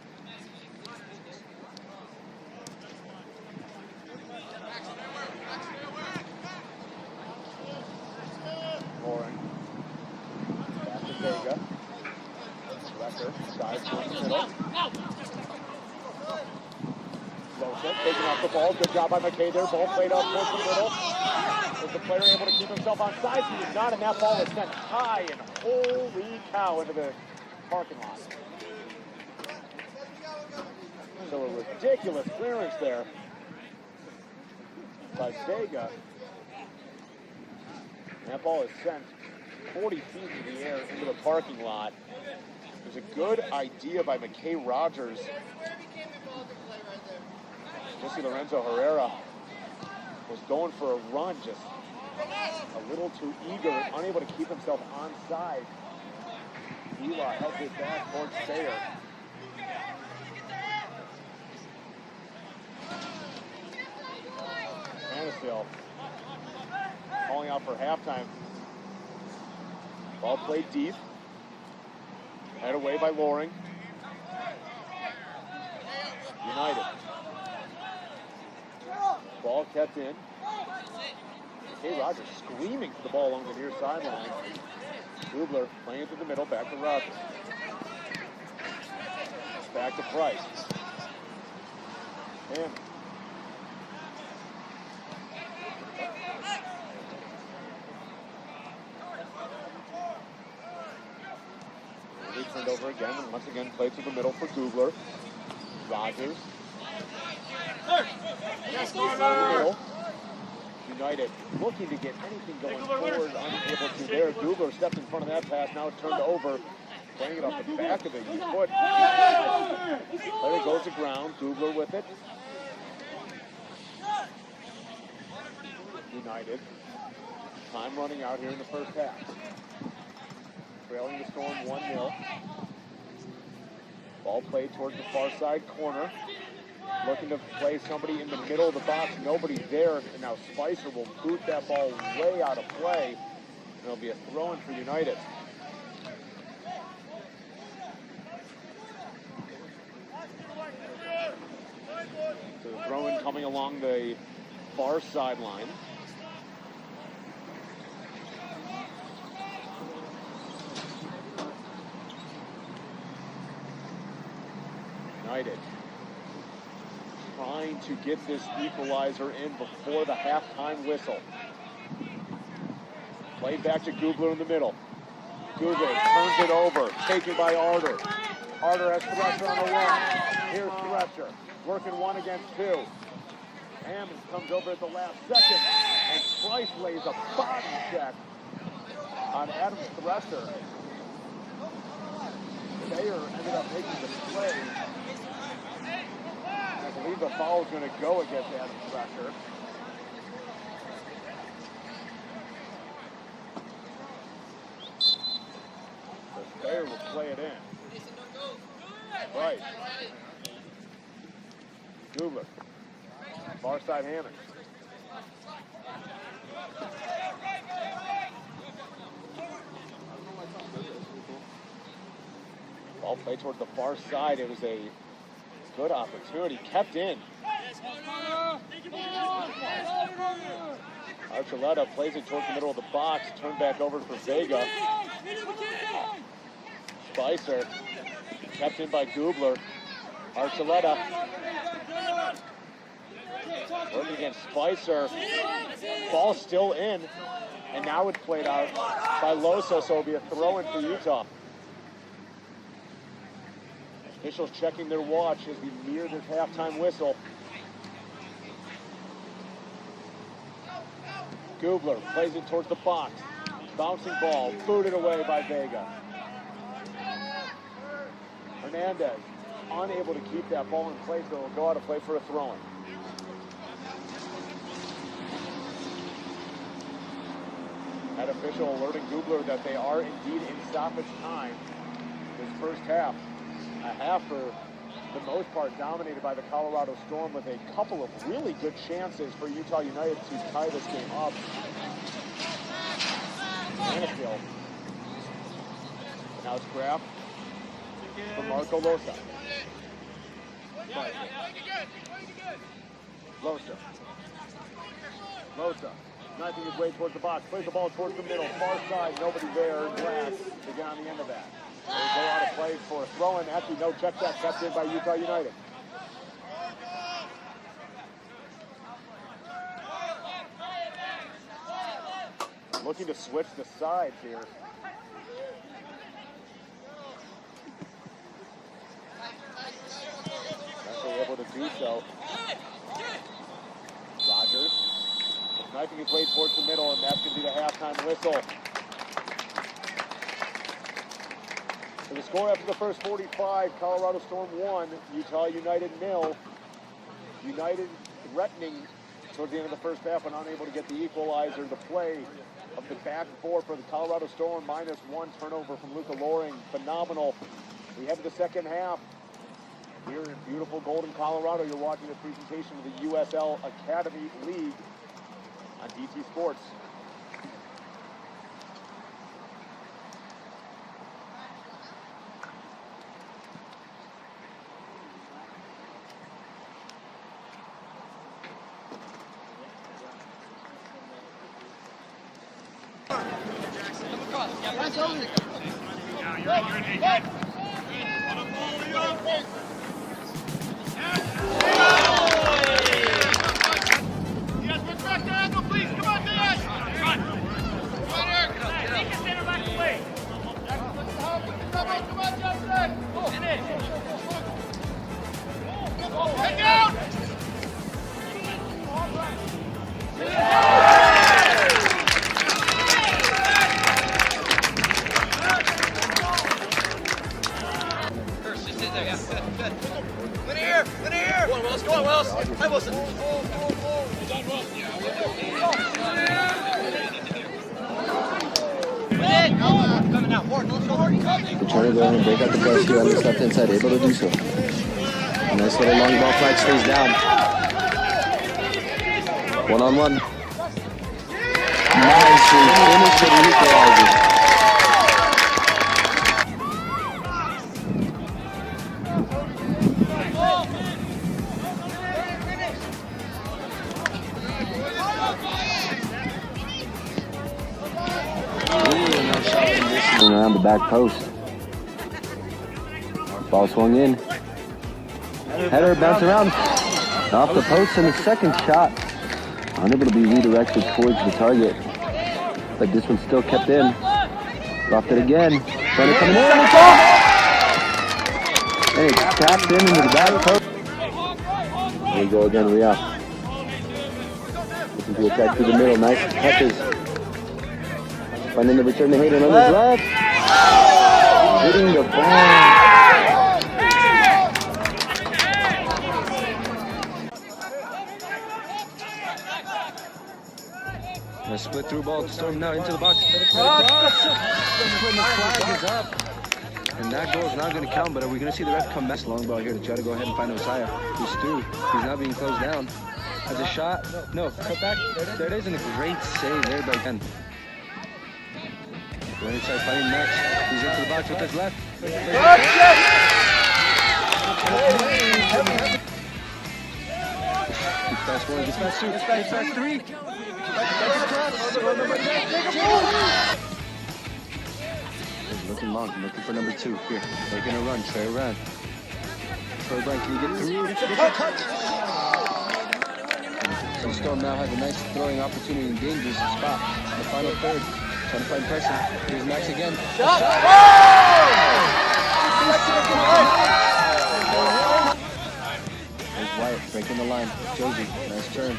Loring. Back to Vega. Recker. Dives towards the middle. Joseph taking off the ball. Good job by McKay there. Ball played up towards the middle. Is the player able to keep himself on side? He is not, and that ball is sent high and holy cow into the parking lot. So a ridiculous clearance there by Vega. That ball is sent 40 feet in the air into the parking lot. It was a good idea by McKay Rogers. Jesse Lorenzo Herrera was going for a run, just a little too eager, unable to keep himself onside. Eli held it back towards Speyer. Manisville calling out for halftime. Ball played deep. Head away by Loring. United. Ball kept in. Hey, Rogers screaming for the ball along the near sideline. Gubler playing through the middle, back to Rogers. Back to Price. Him. Turned over again, and once again played through the middle for Gubler. Rogers. Middle. United looking to get anything going forward, unable to there. Gubler stepped in front of that pass, now turned over, playing it off the back of the foot. Player goes to ground, Gubler with it. United. Time running out here in the first half. Trailing the Storm 1-0. Ball played towards the far side corner. Looking to play somebody in the middle of the box. Nobody there. And now Spicer will boot that ball way out of play. And it'll be a throw-in for United. So the throw-in coming along the far sideline. United trying to get this equalizer in before the halftime whistle. Played back to Gubler in the middle. Gubler turns it over, taken by Arter. Arter has Thresher on the run. Here's Thresher, working 1 against 2. Hammond comes over at the last second, and Price lays a body check on Adams Thresher. Speyer ended up making the play. I believe the foul is going to go against Adam Thresher. play it in. Right. Gubler. Far side Hammond. Ball played towards the far side. It was a good opportunity. Kept in. Archuleta plays it towards the middle of the box. Turned back over for Vega. Spicer. Kept in by Gubler. Archuleta. Working against Spicer. Ball still in. And now it's played out by Loso, so it'll be a throw-in for Utah. Officials checking their watch as we near this halftime whistle. Gubler plays it towards the box. Bouncing ball, booted away by Vega. Hernandez unable to keep that ball in place, so it'll go out of play for a throw-in. That official alerting Gubler that they are indeed in stoppage time this first half. A half for the most part dominated by the Colorado Storm with a couple of really good chances for Utah United to tie this game up. Mansfield. Now it's grabbed for Marco Losa. Losa. Knifing his way towards the box. Plays the ball towards the middle. Far side. Nobody there. Glass to get on the end of that. They go out of play for a throw-in. Actually, no check that kept in by Utah United. Looking to switch the sides here. Actually able to do so. Rogers knifing his way towards the middle, and that's going to be the halftime whistle. So the score after the first 45, Colorado Storm 1, Utah United 0. United threatening towards the end of the first half and unable to get the equalizer. The play of the back four for the Colorado Storm, -1 turnover from Luca Loring. Phenomenal. We head to the second half. Here in beautiful Golden, Colorado, you're watching the presentation of the USL Academy League on DT Sports. Trying to go in and break out the press here on this left hand side, able to do so. Nice little long ball flag, stays down. 1-on-1. Nicely finished with the equalizer. Around the back post. Ball swung in. Header bounced around. Off the post, and the second shot unable to be redirected towards the target. But this one still kept in. Dropped it again. Trying to come in. It's off! And it's tapped in into the back post. Here we go again, Ria. Looking to attack through the middle. Nice touches. Finding the return to Hayden on his left. Hitting the ball. A split through ball to Storm now into the box. The flag is up. And that goal is not going to count, but are we going to see the ref come back? Long ball here to try to go ahead and find Osiah, who's through. He's not being closed down. Has a shot. No, cut back. There it is, and a great save there by Ben. Going inside, finding Max. He's into the box with his left. Gets past one, gets past two, gets past three. Looking long, looking for number 2. Here, they're gonna run, Trey around. Troy Brian, can you get through? So Storm now has a nice throwing opportunity in dangerous spot. The final third, trying to find Preston. Here's Max again. Shot! There's Wyatt breaking the line. Josie, nice turn.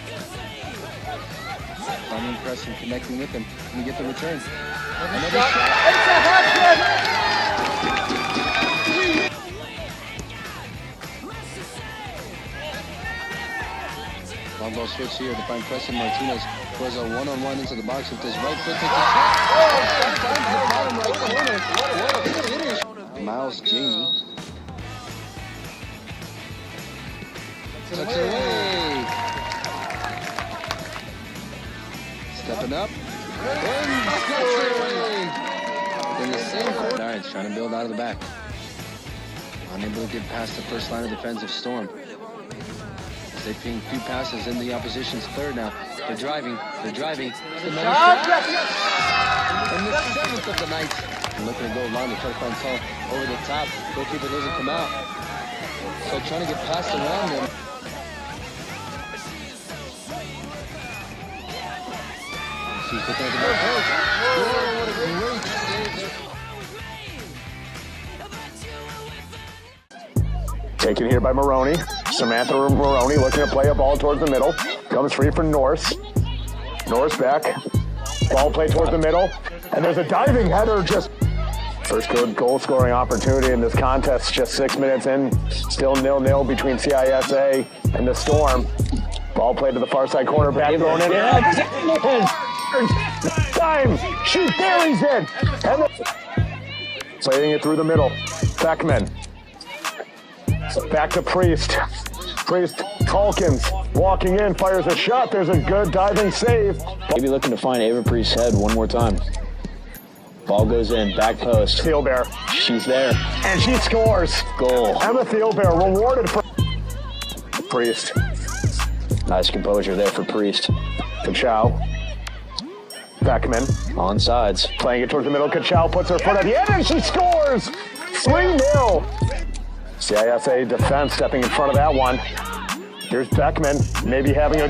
Finding Preston, connecting with him. Can you get the return? Another shot. Long ball switch here to find Preston Martinez. Goes a one-on-one into the box with his right foot. Takes a shot. Finds the bottom right corner. What a finish. Miles Jamie. Tucks it away. Stepping up. In the same quarter. Alright, trying to build out of the back. Unable to get past the first line of defense of Storm. They ping 2 passes in the opposition's third now. They're driving. And the 7th of the night. And looking to go long to try to find Saul over the top. Goalkeeper doesn't come out. So trying to get past around him. He's looking at the ball. Oh, what a great save there. Taken here by Maroney. Samantha Maroney looking to play a ball towards the middle. Comes free for Norse. Norse back. Ball played towards the middle. And there's a diving header just... First good goal scoring opportunity in this contest. Just 6 minutes in. Still 0-0 between CISA and the Storm. Ball played to the far side corner. Back thrown in. Time. She buries it. And playing it through the middle. Beckman. Back to Priest. Priest, Calkins walking in, fires a shot. There's a good diving save. Maybe looking to find Ava Priest's head one more time. Ball goes in, back post. Thielbear. She's there. And she scores. Goal. Emma Thielbear rewarded for Priest. Nice composure there for Priest. Kachow. Beckman. On sides. Playing it towards the middle. Kachow puts her foot at the end and she scores. 3-0. CISA defense stepping in front of that one. Here's Beckman, maybe having a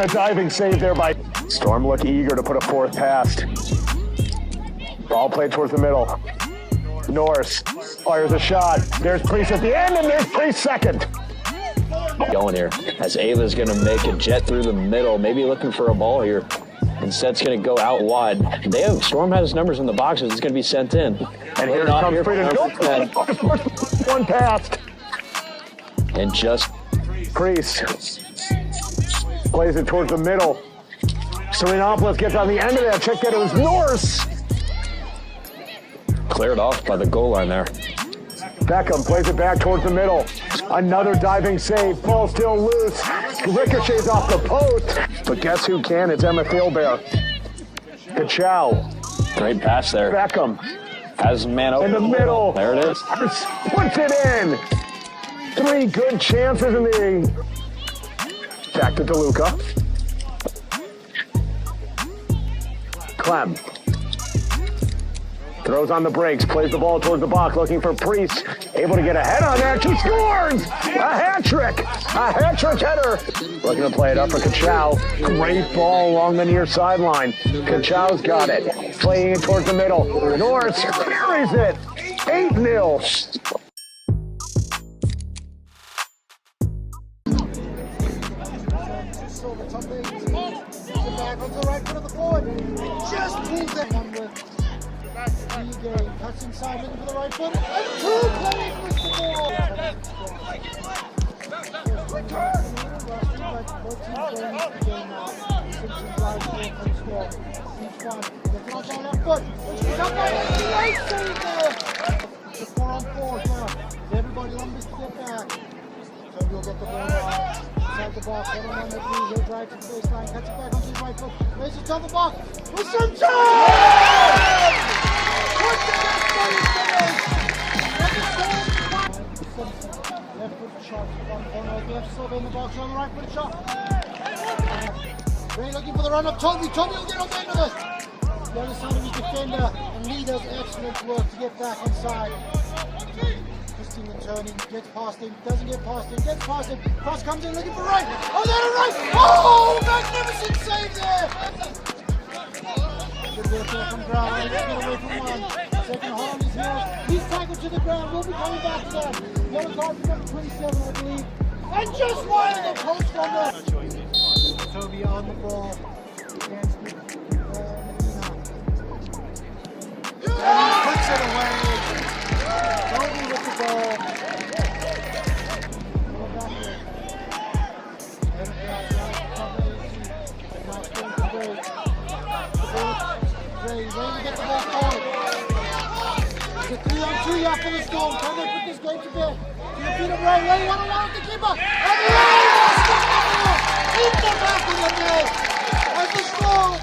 diving save there by Storm. Look eager to put a 4th past. Ball played towards the middle. Norse fires a shot. There's Priest at the end, and there's Priest second. Going here, as Ava's going to make a jet through the middle, maybe looking for a ball here. Instead, it's going to go out wide. Storm has numbers in the boxes. It's going to be sent in. And here comes Freedom. One passed. And just Priest plays it towards the middle. Serenopoulos gets on the end of that. Check that it was Norse. Cleared off by the goal line there. Beckham plays it back towards the middle. Another diving save. Ball still loose. Ricochets off the post. But guess who can? It's Emma Thielbear. Kachow. Great pass there. Beckham. Has a man open. In the middle. There it is. Puts it in. 3 good chances in the... Back to DeLuca. Clem. Throws on the brakes, plays the ball towards the box, looking for Priest. Able to get a head on that. She scores! A hat trick! A hat trick header! Looking to play it up for Kachow. Great ball along the near sideline. Kachow's got it. Playing it towards the middle. Norris carries it. 8-0. Just pulls that one with cuts inside looking for the right foot. And 2 playing with the ball. The everybody, Lumbus to get back. Toby will get the ball right. Inside the box, head on the three, he'll drive to the baseline, cuts it back onto his right foot, raises top of the box, with some time! What's the best body finish? Left foot shot, one corner of the left side in the box, on the right foot shot. Ray looking for the run up, Toby will get on the end of it. The other side of his defender, and Lee does excellent work to get back inside. Twisting and turning, gets past him, doesn't get past him, gets past him, cross comes in looking for right, oh there to right, oh magnificent save there! Good work there from Brown, let's get away from one, second hold on his heels, he's tackled to the ground, we'll be coming back to that, yellow card for number 27 I believe, and just wide of the post from there! Toby on the ball, against the and he puts it away. Toby with the ball. Ray to get the ball forward. It's a 3-on-2 after the storm. Can they put this game to bed? To the feet of Ray. Ray one-on-one with the keeper. And Ray lost the ball. In the back of the net. As the storm.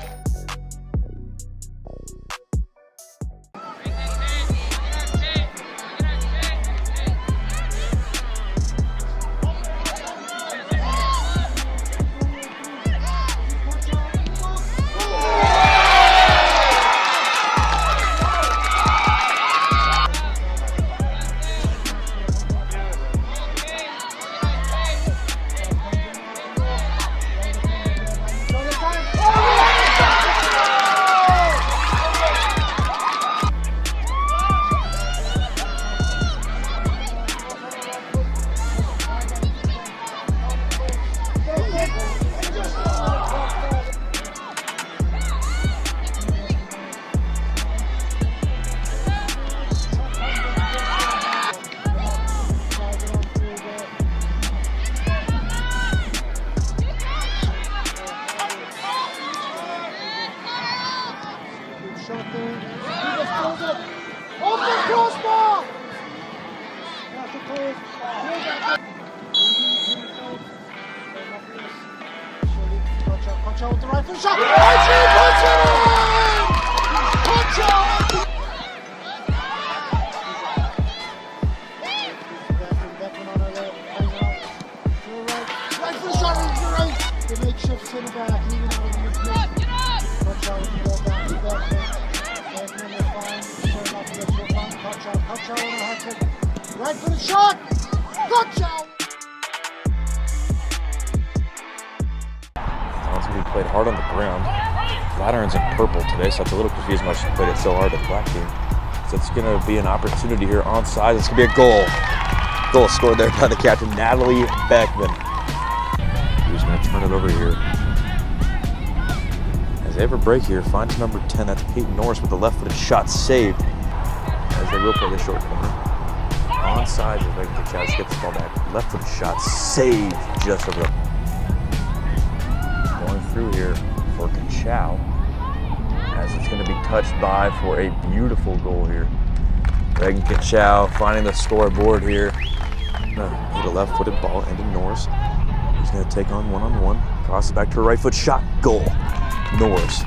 Shot there. He just throws it off the crossbar. That's the close. Concha with the right foot shot. And she puts it in. Concha. Beckman on her left. Right foot shot into the right. The makeshift center back. Leaving out of the midfield. Concha with the ball back to Beckman. Concha on a hot trick. Right for the shot! Concha! It's going to be played hard on the ground. Flatiron's in purple today, so it's a little confusing why she played it so hard at the black team. So it's going to be an opportunity here onside. It's going to be a goal. Goal scored there by the captain, Natalie Beckman. Who's going to turn it over here. As they have a break here, finds number 10. That's Peyton Norris with the left-footed shot saved. As they will play the short corner. Onside, as they get Chow, gets the ball back. Left-footed shot saved just over the. Going through here for Chow. As it's going to be touched by for a beautiful goal here. Reagan Chow finding the scoreboard here. Hit a left-footed ball into Norris. He's going to take on one-on-one. Crosses back to her right foot shot. Goal. Norris.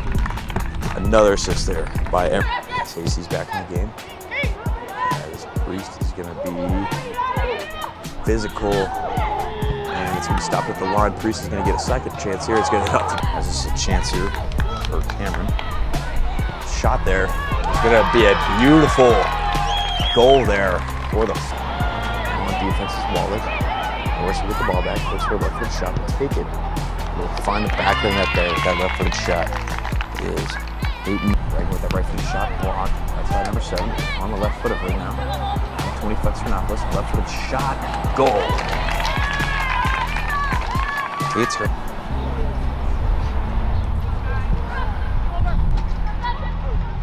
Another assist there by Emery. Casey's back in the game. As Priest is going to be physical. And it's going to be stopped at the line. Priest is going to get a second chance here. It's going to help. As this is a chance here for Cameron. Shot there. It's going to be a beautiful goal there for the defense's Wallace. Norris with the ball back. Goes for a left-footed shot. Take it. We'll find the back of the net there with that left-footed shot. Is Peyton Reagan with that right-footed shot. Block. That's by number 7. On the left foot of her now. 20 Flexionopolis. Left-footed shot. Goal. It's her.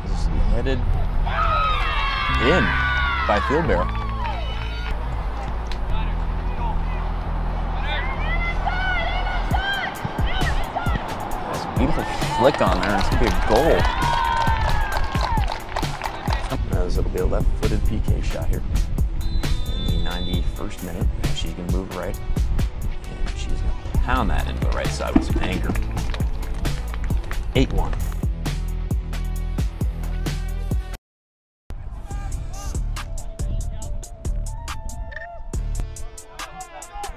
This is headed in by Fieldbearer. Beautiful flick on there, and it's going to be a goal. As it'll be a left-footed PK shot here in the first minute. She's going to move right. And she's going to pound that into the right side with some anger. 8-1.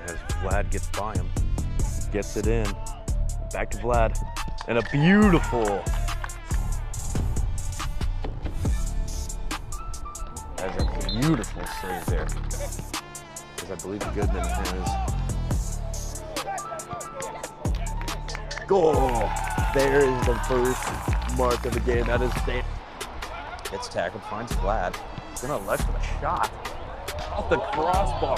As Vlad gets by him, gets it in. Back to Vlad. And a beautiful. That's a beautiful save there. Because I believe Goodman has. Goal! There is the first mark of the game. That is stand. Gets tackled, finds Vlad. He's gonna elect for the shot. Off the crossbar.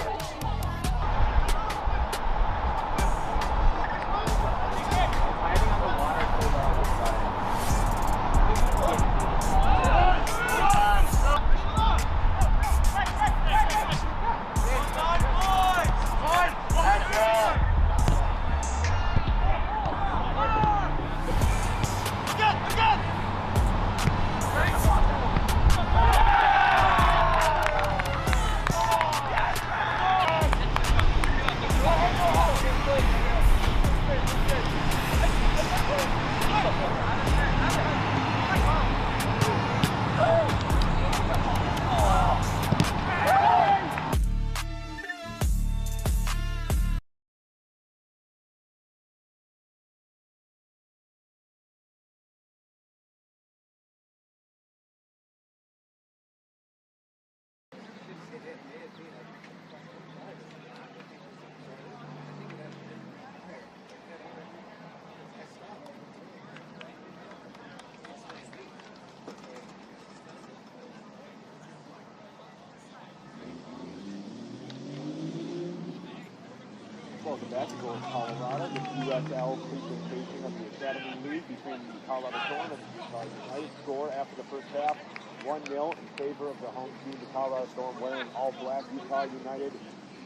Welcome back to Colorado, the USL presentation of the Academy League between the Colorado Storm and the Utah United. Score after the first half, 1-0 in favor of the home team, the Colorado Storm, wearing all black. Utah United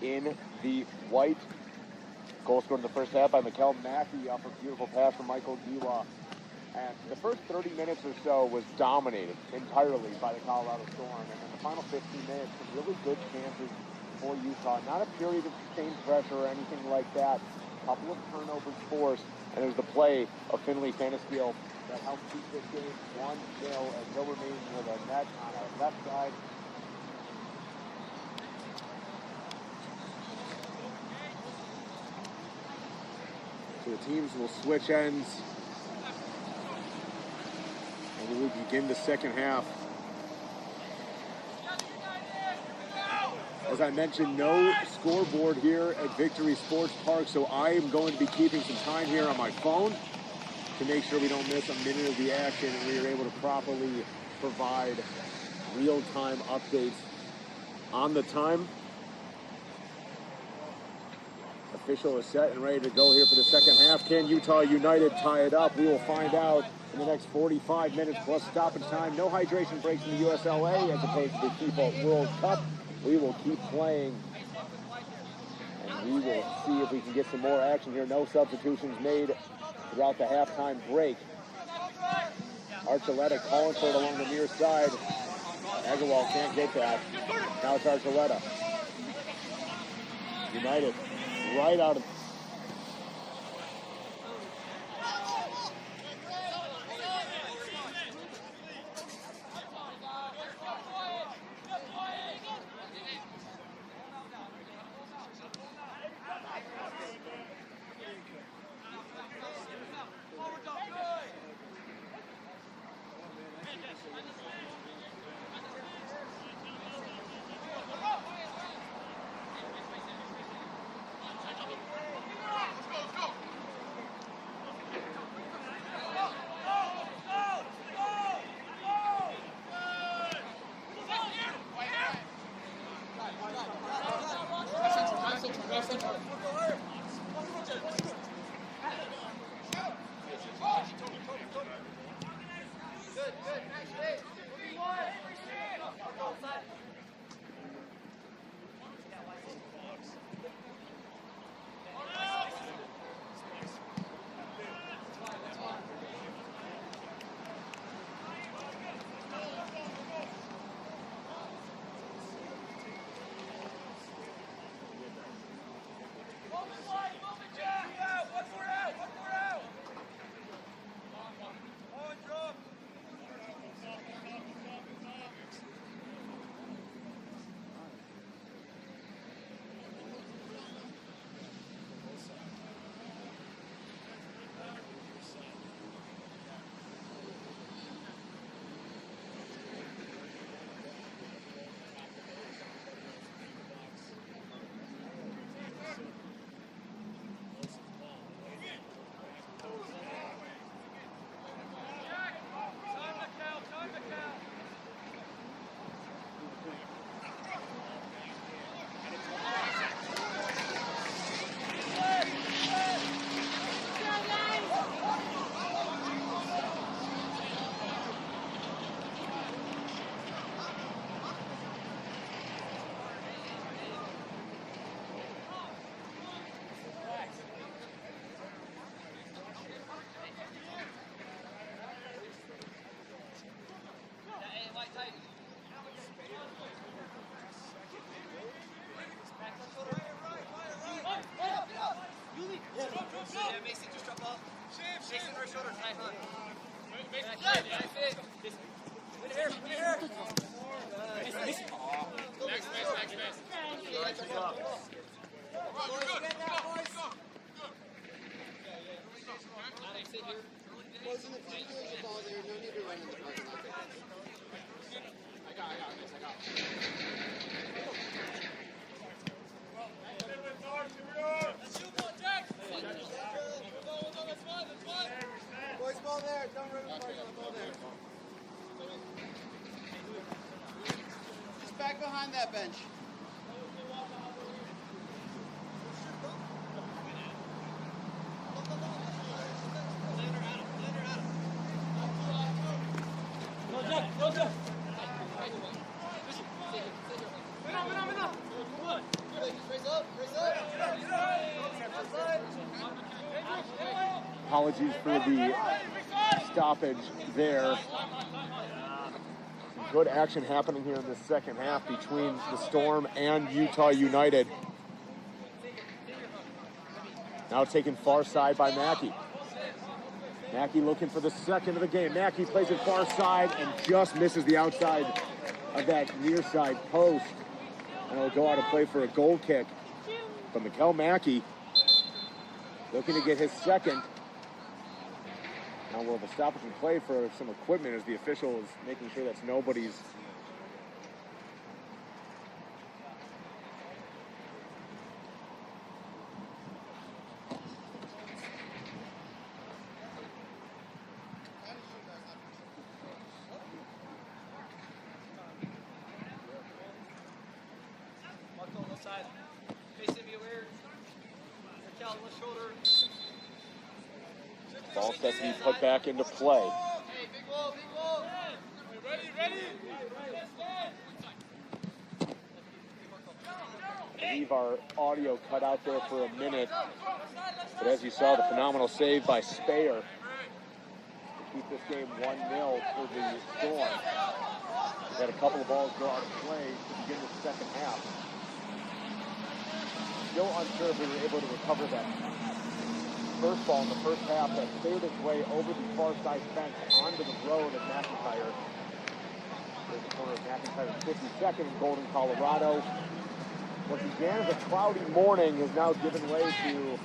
in the white. Goal scored in the first half by Mikel Mackey off a beautiful pass from Michael Giwa. And the first 30 minutes or so was dominated entirely by the Colorado Storm. And then the final 15 minutes, some really good chances for Utah. Not a period of sustained pressure or anything like that. A couple of turnovers forced, and there's the play of Finley Fantastiel that helped keep this game 1-0 as Hill remains with a net on our left side. So the teams will switch ends, and we will begin the second half. As I mentioned, no scoreboard here at Victory Sports Park, so I am going to be keeping some time here on my phone to make sure we don't miss a minute of the action and we are able to properly provide real-time updates on the time. Official is set and ready to go here for the second half. Can Utah United tie it up? We will find out in the next 45 minutes plus stoppage time. No hydration breaks in the USLA as opposed to the FIFA World Cup. We will keep playing, and we will see if we can get some more action here. No substitutions made throughout the halftime break. Archuleta calling for it along the near side. Agarwal can't get that. Now it's Archuleta. United right out of... Just back behind that bench. Apologies for the stoppage there. Some good action happening here in the second half between the Storm and Utah United. Now taken far side by Mackey. Mackey looking for the second of the game. Mackey plays it far side and just misses the outside of that near side post. And it'll go out of play for a goal kick. But Mikel Mackey looking to get his second. Now we'll have a stoppage in play for some equipment as the official is making sure that's nobody's. Ball set to be put back into play. I believe our audio cut out there for a minute, but as you saw, the phenomenal save by Speyer to keep this game 1-0 for the Storm. We've had a couple of balls go out of play to begin the second half. Still unsure if we were able to recover that first ball in the first half that cleared its way over the far side fence onto the road at McIntyre. There's the corner of McIntyre 52nd in Golden, Colorado. What began as a cloudy morning has now given way to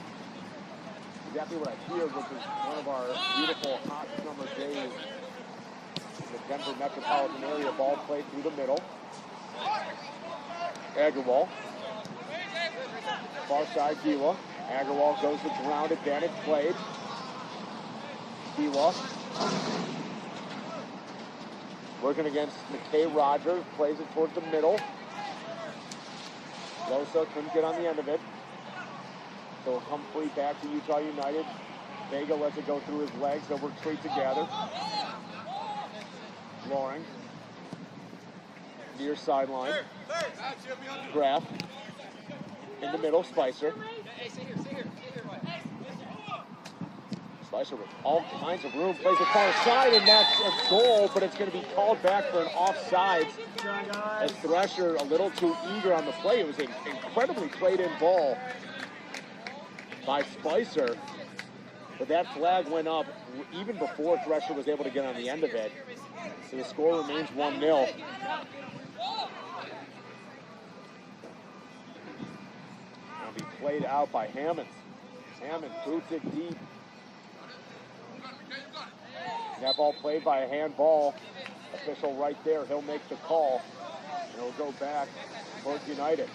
exactly what I feared, which is one of our beautiful hot summer days in the Denver metropolitan area. Ball played through the middle. Agarwal. Far side, Giwa. Agarwal goes with ground advantage played. Giwa. Working against McKay Rogers. Plays it towards the middle. Losa couldn't get on the end of it. So Humphrey back to Utah United. Vega lets it go through his legs. They'll retreat together. Loring. Near sideline. Graf. In the middle, Spicer. Spicer with all kinds of room. Plays it far side, and that's a goal, but it's going to be called back for an offside. As Thresher a little too eager on the play. It was an incredibly played-in ball by Spicer. But that flag went up even before Thresher was able to get on the end of it. So the score remains 1-0. Now be played out by Hammonds. Hammond boots it deep. That ball played by a handball. Official right there. He'll make the call. And it'll go back towards United.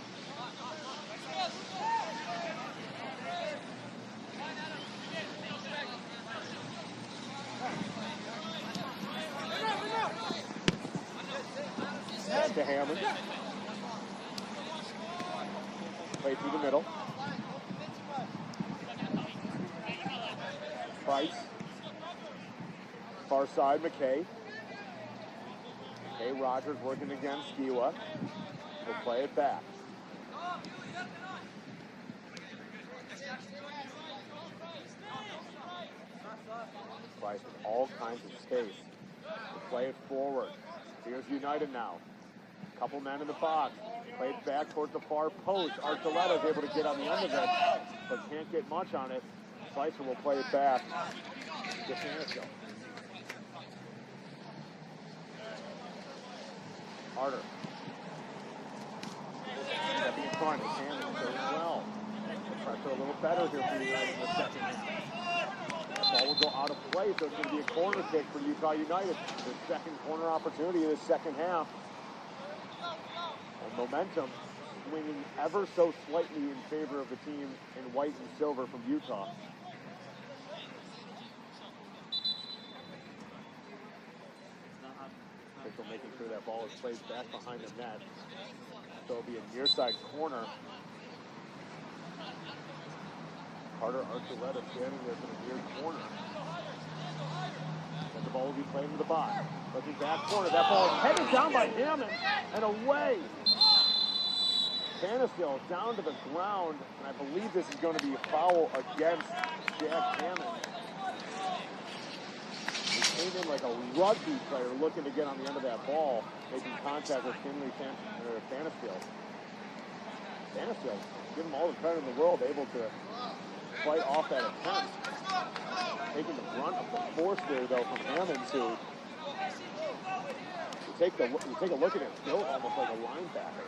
Back to Hammond. Play through the middle. Price. Far side, McKay. McKay Rogers working against Giwa. He'll play it back. Price with all kinds of space. He'll play it forward. Here's United now. Couple men in the box. Played back towards the far post. Archuleta is able to get on the end of it, but can't get much on it. Spicer will play it back to Fantasville. Harder. Stepping in front. His hand is doing well. The pressure a little better here for United in the second half. The ball will go out of play, so it's going to be a corner kick for Utah United. The second corner opportunity of the second half. And momentum swinging ever so slightly in favor of the team in white and silver from Utah. Official making sure that ball is placed back behind the net. So it'll be a near side corner. Carter Archuleta standing there for the near corner. And the ball will be played into the box. Looking back corner. That ball is headed down by Hammond and away. Fantasville down to the ground, and I believe this is going to be a foul against Jack Hammond. He came in like a rugby player looking to get on the end of that ball, making contact with Fantasville. Fantasville, give them all the credit in the world, able to fight off that attempt. Taking the brunt of the force there, though, from Hammond, who you take a look at it, built almost like a linebacker.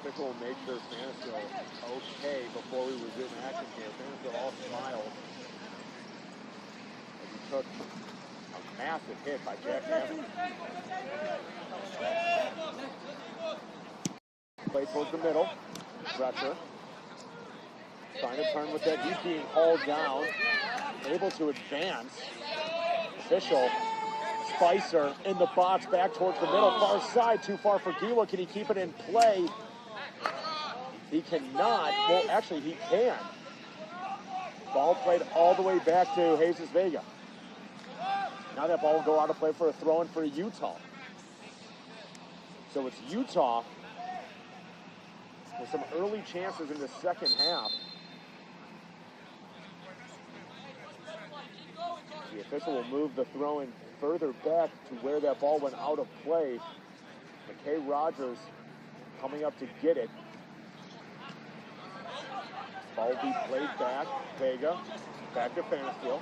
Official will make sure Fantasville okay before we resume action here. Fantasville all smiles as he took a massive hit by Jack Hammond. Play towards the middle. Pressure. Trying to turn with that. He's being hauled down. Able to advance. Official. Spicer in the box, back towards the middle, far side, too far for Giwa. Can he keep it in play? He cannot. Well, actually, he can. Ball played all the way back to Jesus Vega. Now that ball will go out of play for a throw-in for Utah. So it's Utah with some early chances in the second half. The official will move the throw-in further back to where that ball went out of play. McKay Rogers coming up to get it. Ball will be played back. Vega, back to Fantasville.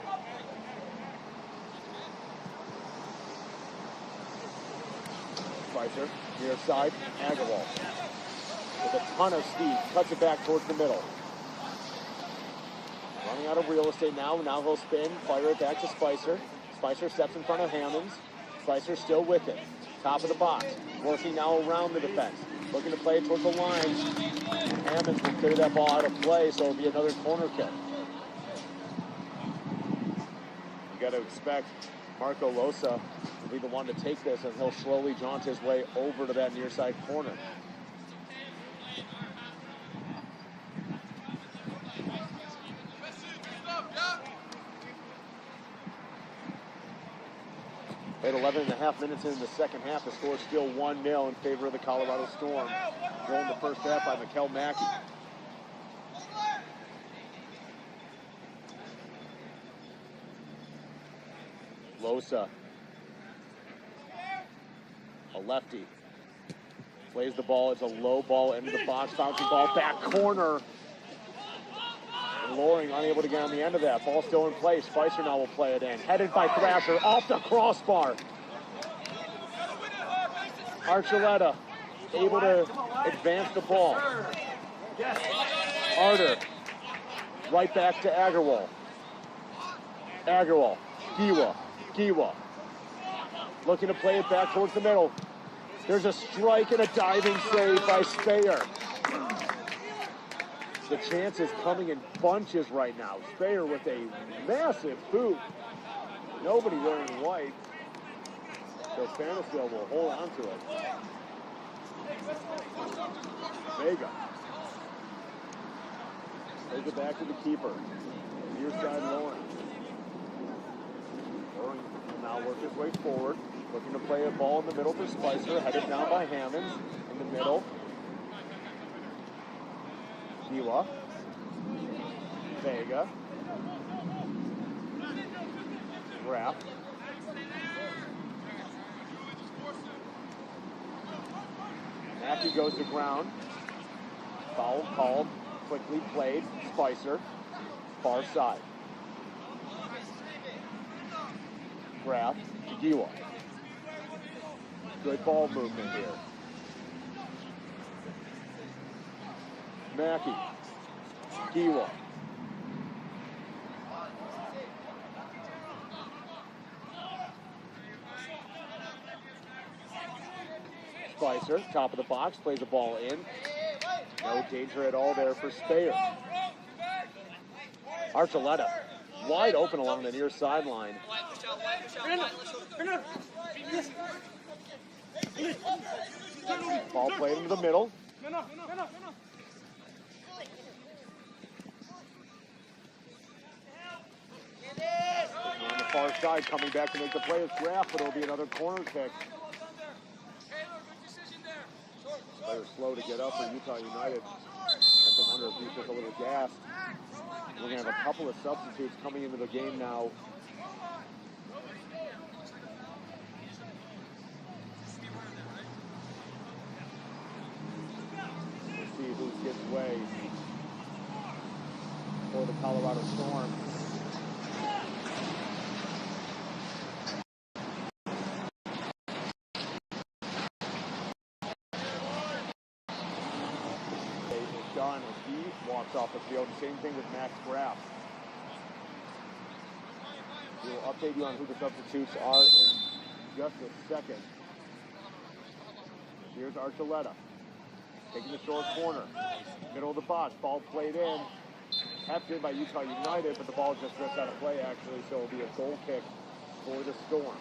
Spicer, near side, Agarwal. With a ton of speed, cuts it back towards the middle. Running out of real estate now he'll spin, fire it back to Spicer. Spicer steps in front of Hammonds. Spicer still with it. Top of the box, working now around the defense. Looking to play it towards the line. Hammonds will clear that ball out of play, so it'll be another corner kick. You got to expect Marco Losa will be the one to take this, and he'll slowly jaunt his way over to that near side corner. At 11.5 minutes into the second half, the score is still 1-0 in favor of the Colorado Storm. Goal in the first half by Mikkel Mackey. Losa, a lefty, plays the ball. It's a low ball into the box, bouncing ball, back corner. Loring unable to get on the end of that. Ball still in place. Spicer now will play it in. Headed by Thrasher off the crossbar. Archuleta able to advance the ball. Arter right back to Agarwal. Agarwal. Giwa. Looking to play it back towards the middle. There's a strike and a diving save by Speyer. The chances coming in bunches right now. Speyer with a massive boot. Nobody wearing white. So Fantasville will hold on to it. Vega. Takes it back to the keeper. Near side Loring. Loring will now work his way forward. Looking to play a ball in the middle for Spicer. Headed down by Hammonds in the middle. Giwa. Vega. Rapp. Mackey goes to ground. Foul called. Quickly played. Spicer. Far side. Graf to Giwa. Good ball movement here. Mackey. Giwa. Spicer, top of the box, plays the ball in. No danger at all there for Speyer. Archuleta, wide open along the near sideline. Ball played into the middle. On the far side, coming back to make the play is Graf, but it'll be another corner kick. They're slow to get up for Utah United. I have to wonder if he's just a little gassed. We're going to have a couple of substitutes coming into the game now. We'll see who gets away for the Colorado Storm. Walks off the field. Same thing with Max Graf. We'll update you on who the substitutes are in just a second. Here's Archuleta. Taking the short corner. Middle of the box. Ball played in. Tapped in by Utah United, but the ball just drifts out of play actually, so it'll be a goal kick for the Storm.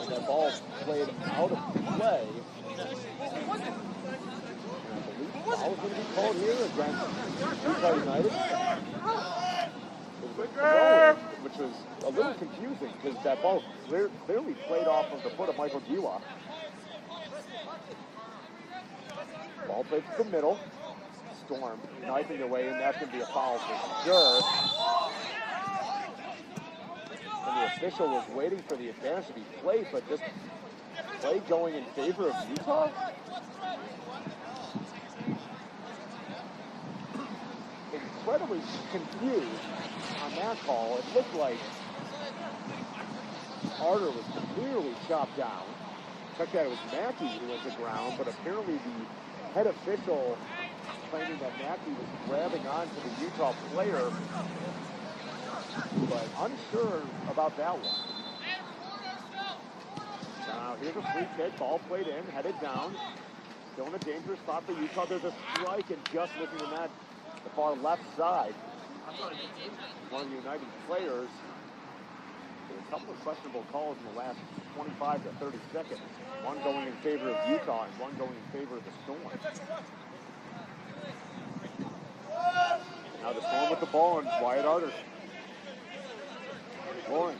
That ball played out of play. And I believe the foul is going to be called here against Utah United. It was throwing, which was a little confusing because that ball clearly played off of the foot of Michael Giwa. Ball played to the middle. Storm knifing their way in. That's going to be a foul for sure. And the official was waiting for the advantage to be played, but this play going in favor of Utah? Incredibly confused on that call. It looked like Arter was clearly chopped down. Checked out it was Mackey who went to ground, but apparently the head official claiming that Mackey was grabbing onto the Utah player, but unsure about that one. Now here's a free kick, ball played in, headed down. Still in a dangerous spot for Utah. There's a strike and just missing the net, the far left side. One of the United players. There's a couple of questionable calls in the last 25 to 30 seconds. One going in favor of Utah and one going in favor of the Storm. Now the Storm with the ball and Wyatt Arter. Lauren.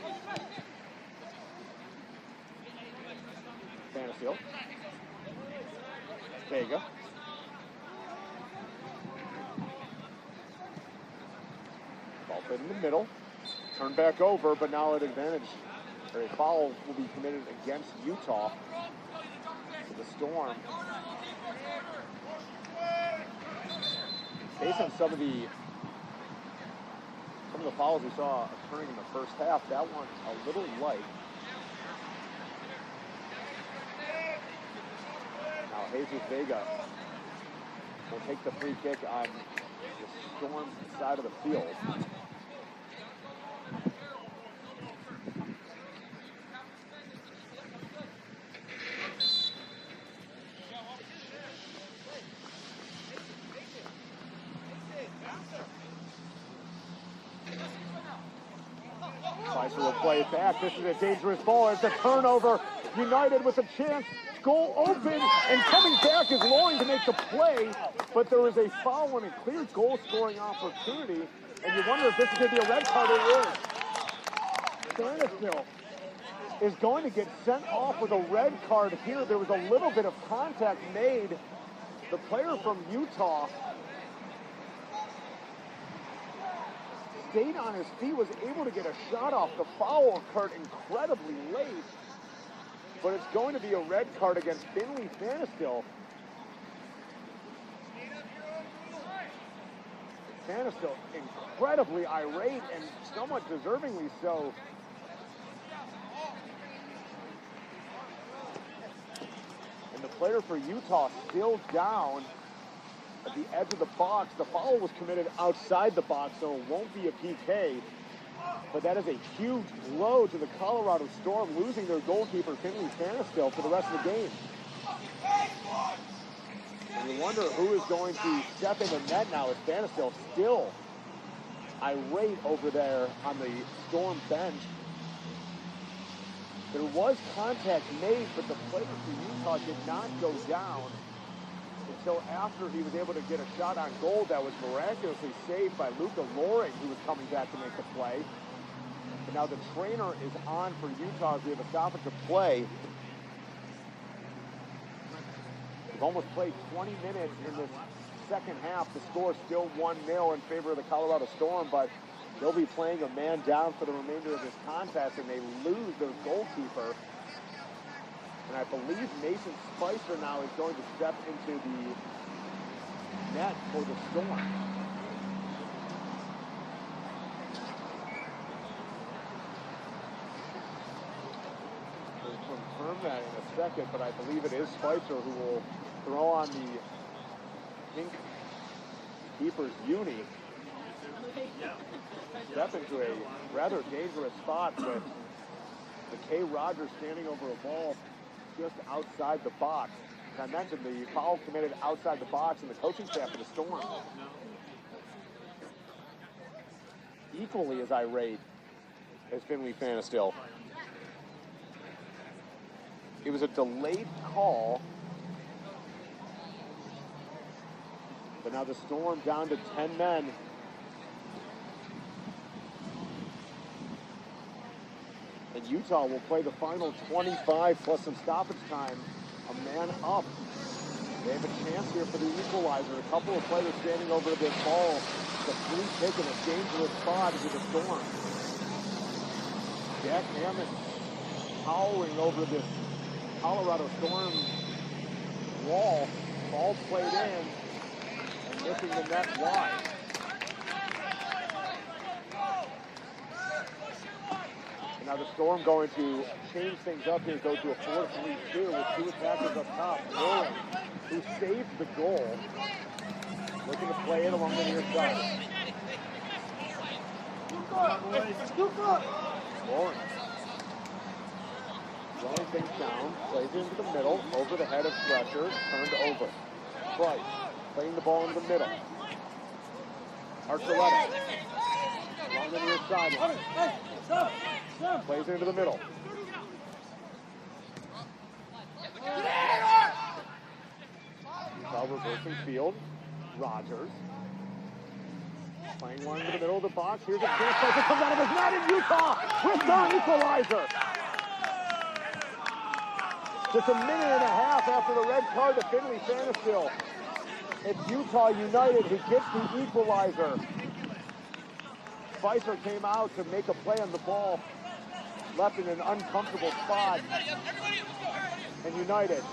Banfield. Vega. Ball played in the middle. Turned back over, but now at advantage. Or a foul will be committed against Utah. To the Storm. Based on some of the fouls we saw occurring in the first half, that one's a little light. Now Jesus Vega will take the free kick on the Storm's side of the field. Spicer will play it back. This is a dangerous ball. It's a turnover. United with a chance. Goal open, and coming back is Loring to make the play, but there was a foul and a clear goal-scoring opportunity, and you wonder if this is going to be a red card. It is. Sanisville is going to get sent off with a red card here. There was a little bit of contact made. The player from Utah stayed on his feet, was able to get a shot off. The foul occurred incredibly late, but it's going to be a red card against Finley Sanisville. Sanisville incredibly irate and somewhat deservingly so. And the player for Utah still down at the edge of the box. The foul was committed outside the box, so it won't be a PK. But that is a huge blow to the Colorado Storm, losing their goalkeeper, Finley Sanisville, for the rest of the game. And you wonder who is going to step in the net now, as Sanisville still irate over there on the Storm bench. There was contact made, but the player for Utah did not go down until after he was able to get a shot on goal that was miraculously saved by Luca Loring, who was coming back to make the play. But now the trainer is on for Utah as we have a stoppage of play. We've almost played 20 minutes in this second half. The score is still 1-0 in favor of the Colorado Storm, but they'll be playing a man down for the remainder of this contest, and they lose their goalkeeper. And I believe Mason Spicer now is going to step into the net for the Storm. We'll confirm that in a second, but I believe it is Spicer who will throw on the pink keeper's uni. Step into a rather dangerous spot with McKay Rogers standing over a ball just outside the box. As I mentioned, the foul committed outside the box, and the coaching staff of the Storm equally as irate as Finley Sanisville. It was a delayed call, but now the Storm down to 10 men. And Utah will play the final 25 plus some stoppage time, a man up. They have a chance here for the equalizer. A couple of players standing over this ball. The free kick in a dangerous spot to the Storm. Jack Hammond towering over this Colorado Storm wall. Ball played in and missing the net wide. Now the Storm going to change things up here, go to a 4-3-2 with two attackers up top. Loring, who saved the goal, looking to play it along the near side. Loring, slowing things down, plays it into the middle, over the head of Fletcher, turned over. Price, playing the ball in the middle. Archuleta, along the near sideline. Plays it into the middle. Utah reversing field. Rogers. Playing one into the middle of the box. Here's a chance. It comes out of his net, and Utah with their equalizer. Just a minute and a half after the red card to Finley Sanisville. It's Utah United who gets the equalizer. Spicer came out to make a play on the ball, left in an uncomfortable spot, and United.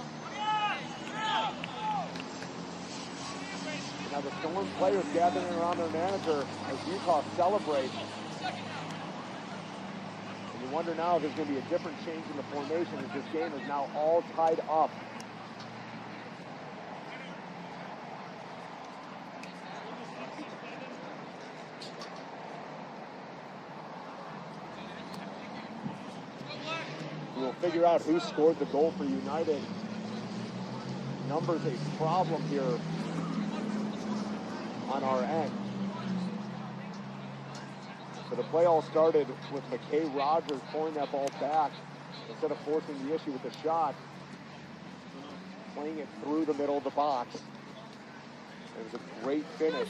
Now the Storm players gathering around their manager as Utah celebrates. And you wonder now if there's going to be a different change in the formation as this game is now all tied up. We'll figure out who scored the goal for United. Numbers a problem here on our end. So the play all started with McKay Rogers pulling that ball back instead of forcing the issue with the shot, playing it through the middle of the box. It was a great finish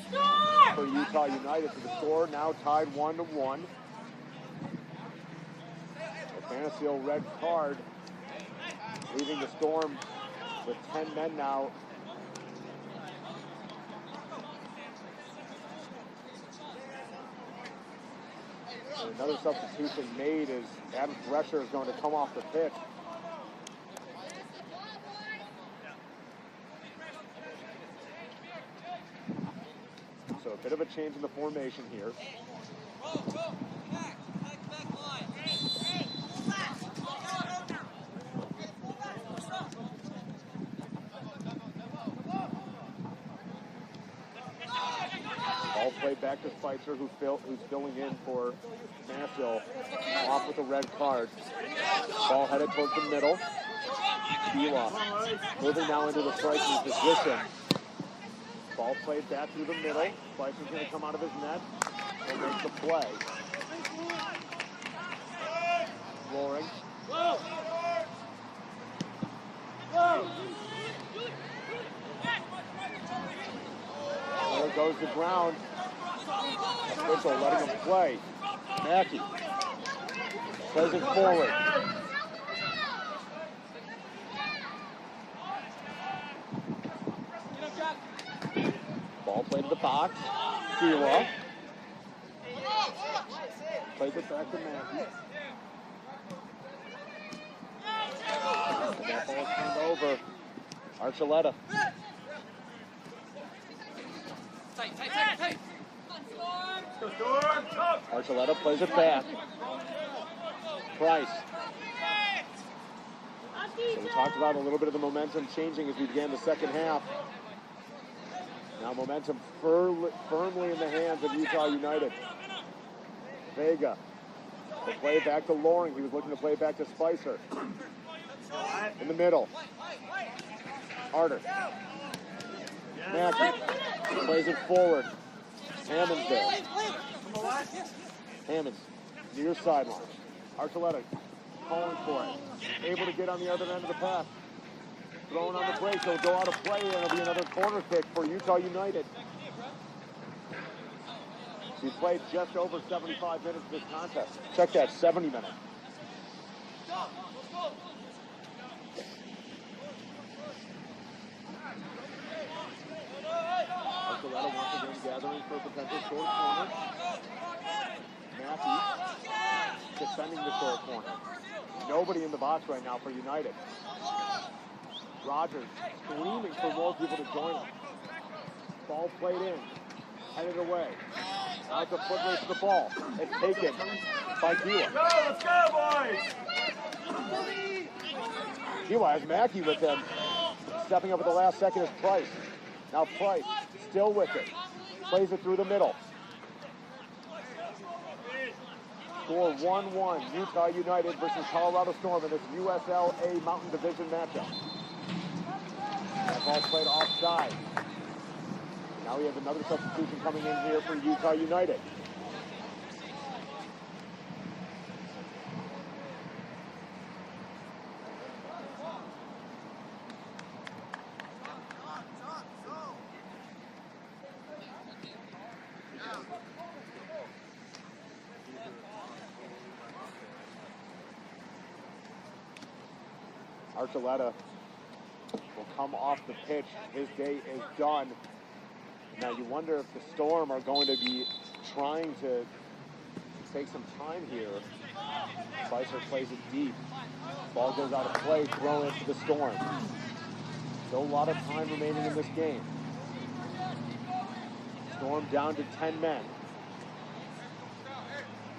for Utah United. So the score now tied 1-1. Mansfield red card, leaving the Storm with 10 men now. And another substitution made is Adam Thresher is going to come off the pitch. So a bit of a change in the formation here. Ball played back to Spicer, who's filling in for Mansfield, off with a red card. Ball headed towards the middle. Bila moving now into the striking position. Ball played back through the middle. Spicer's going to come out of his net and make the play. Roaring. There goes the ground. Official letting him play. Mackey plays it forward. Ball played to the box. Bila plays it back to Mackey. That ball is turned over. Archuleta. Archuleta plays it back. Price. So we talked about a little bit of the momentum changing as we began the second half. Now momentum firmly in the hands of Utah United. Vega. The play back to Loring. He was looking to play back to Spicer. In the middle. Arter. Mackey plays it forward. Hammond's there. Hammond's near sideline. Archuleta calling for it. Able to get on the other end of the pass. Thrown on the break, so it'll go out of play, and it'll be another corner kick for Utah United. We played just over 75 minutes of this contest. Check that, 70 minutes. Archuleta once again gathering for a potential short corner. Mackey defending the short corner. Nobody in the box right now for United. Rogers screaming for more people to join him. Ball played in. Headed away. Now it's a foot race to the ball. It's taken by Gila. Go, let's go, boys! Gila has Mackey with him. Stepping up at the last second is Price. Now Price still with it. Plays it through the middle. Score 1-1. Utah United versus Colorado Storm in this USL A Mountain Division matchup. That ball played offside. Now we have another substitution coming in here for Utah United. Archuleta will come off the pitch. His day is done. Now you wonder if the Storm are going to be trying to take some time here. Spicer plays it deep. Ball goes out of play, thrown into the Storm. Still a lot of time remaining in this game. Storm down to 10 men.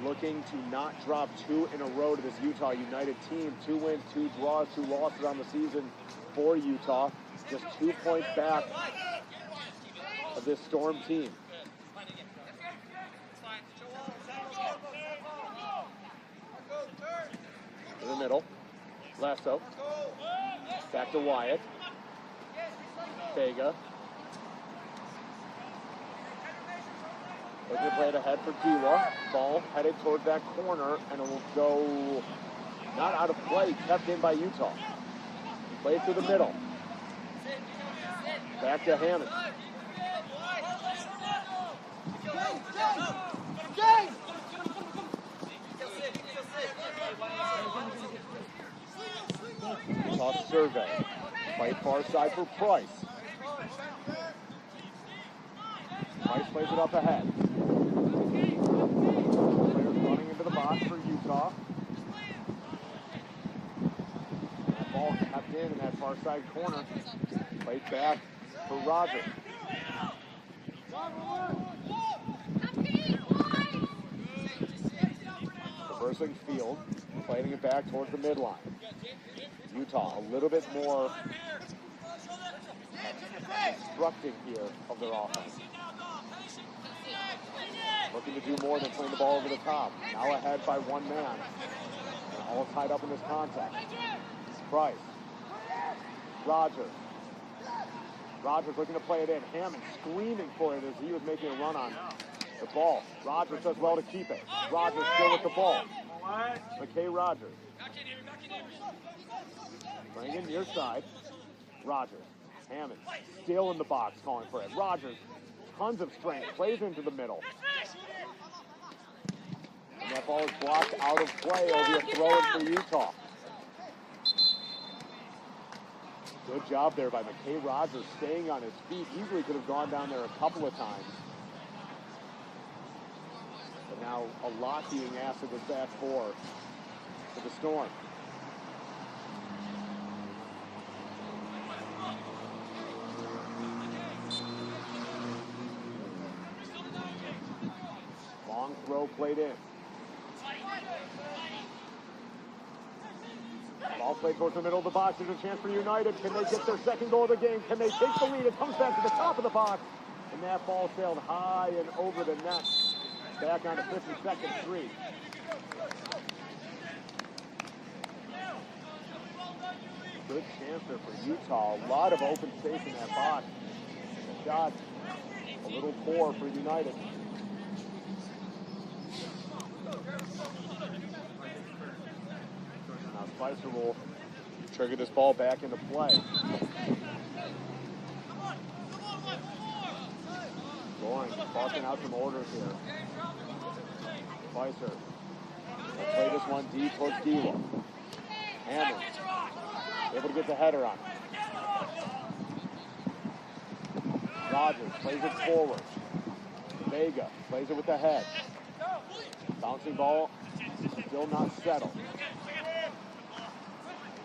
Looking to not drop two in a row to this Utah United team. 2 wins, 2 draws, 2 losses on the season for Utah. Just 2 points back of this Storm team. In the middle. Lasso. Back to Wyatt. Vega. Looking to play it ahead for Gila. Ball headed toward that corner, and it will go not out of play, kept in by Utah. Play through the middle. Back to Hammond. survey. Play far side for Price. Price plays it up ahead. Players running into the box for Utah. That ball kept in that far side corner. Played back for Rogers. Reversing field, playing it back towards the midline. Utah a little bit more constructing here of their offense. Looking to do more than playing the ball over the top. Now ahead by one man. And all tied up in this contact. Price. Rogers. Rogers looking to play it in. Hammond screaming for it as he was making a run on the ball. Rogers does well to keep it. Rogers still with the ball. McKay Rogers. Playing in near side. Rogers. Hammond still in the box calling for it. Rogers, tons of strength, plays into the middle. And that ball is blocked out of play. It'll be a throw-in for Utah. Good job there by McKay Rogers staying on his feet. Easily could have gone down there a couple of times. But now a lot being asked of this back four for the Storm. Long throw played in. Ball played towards the middle of the box. There's a chance for United. Can they get their second goal of the game? Can they take the lead? It comes back to the top of the box. And that ball sailed high and over the net. Back on the 52nd street. Good chance there for Utah. A lot of open space in that box. The shot a little poor for United. Now Spicer will trigger this ball back into play. Loring barking out some orders here. Spicer will play this one deep towards Giwa. Hammond able to get the header on it. Rogers plays it forward. Vega plays it with the head. Bouncing ball, still not settled.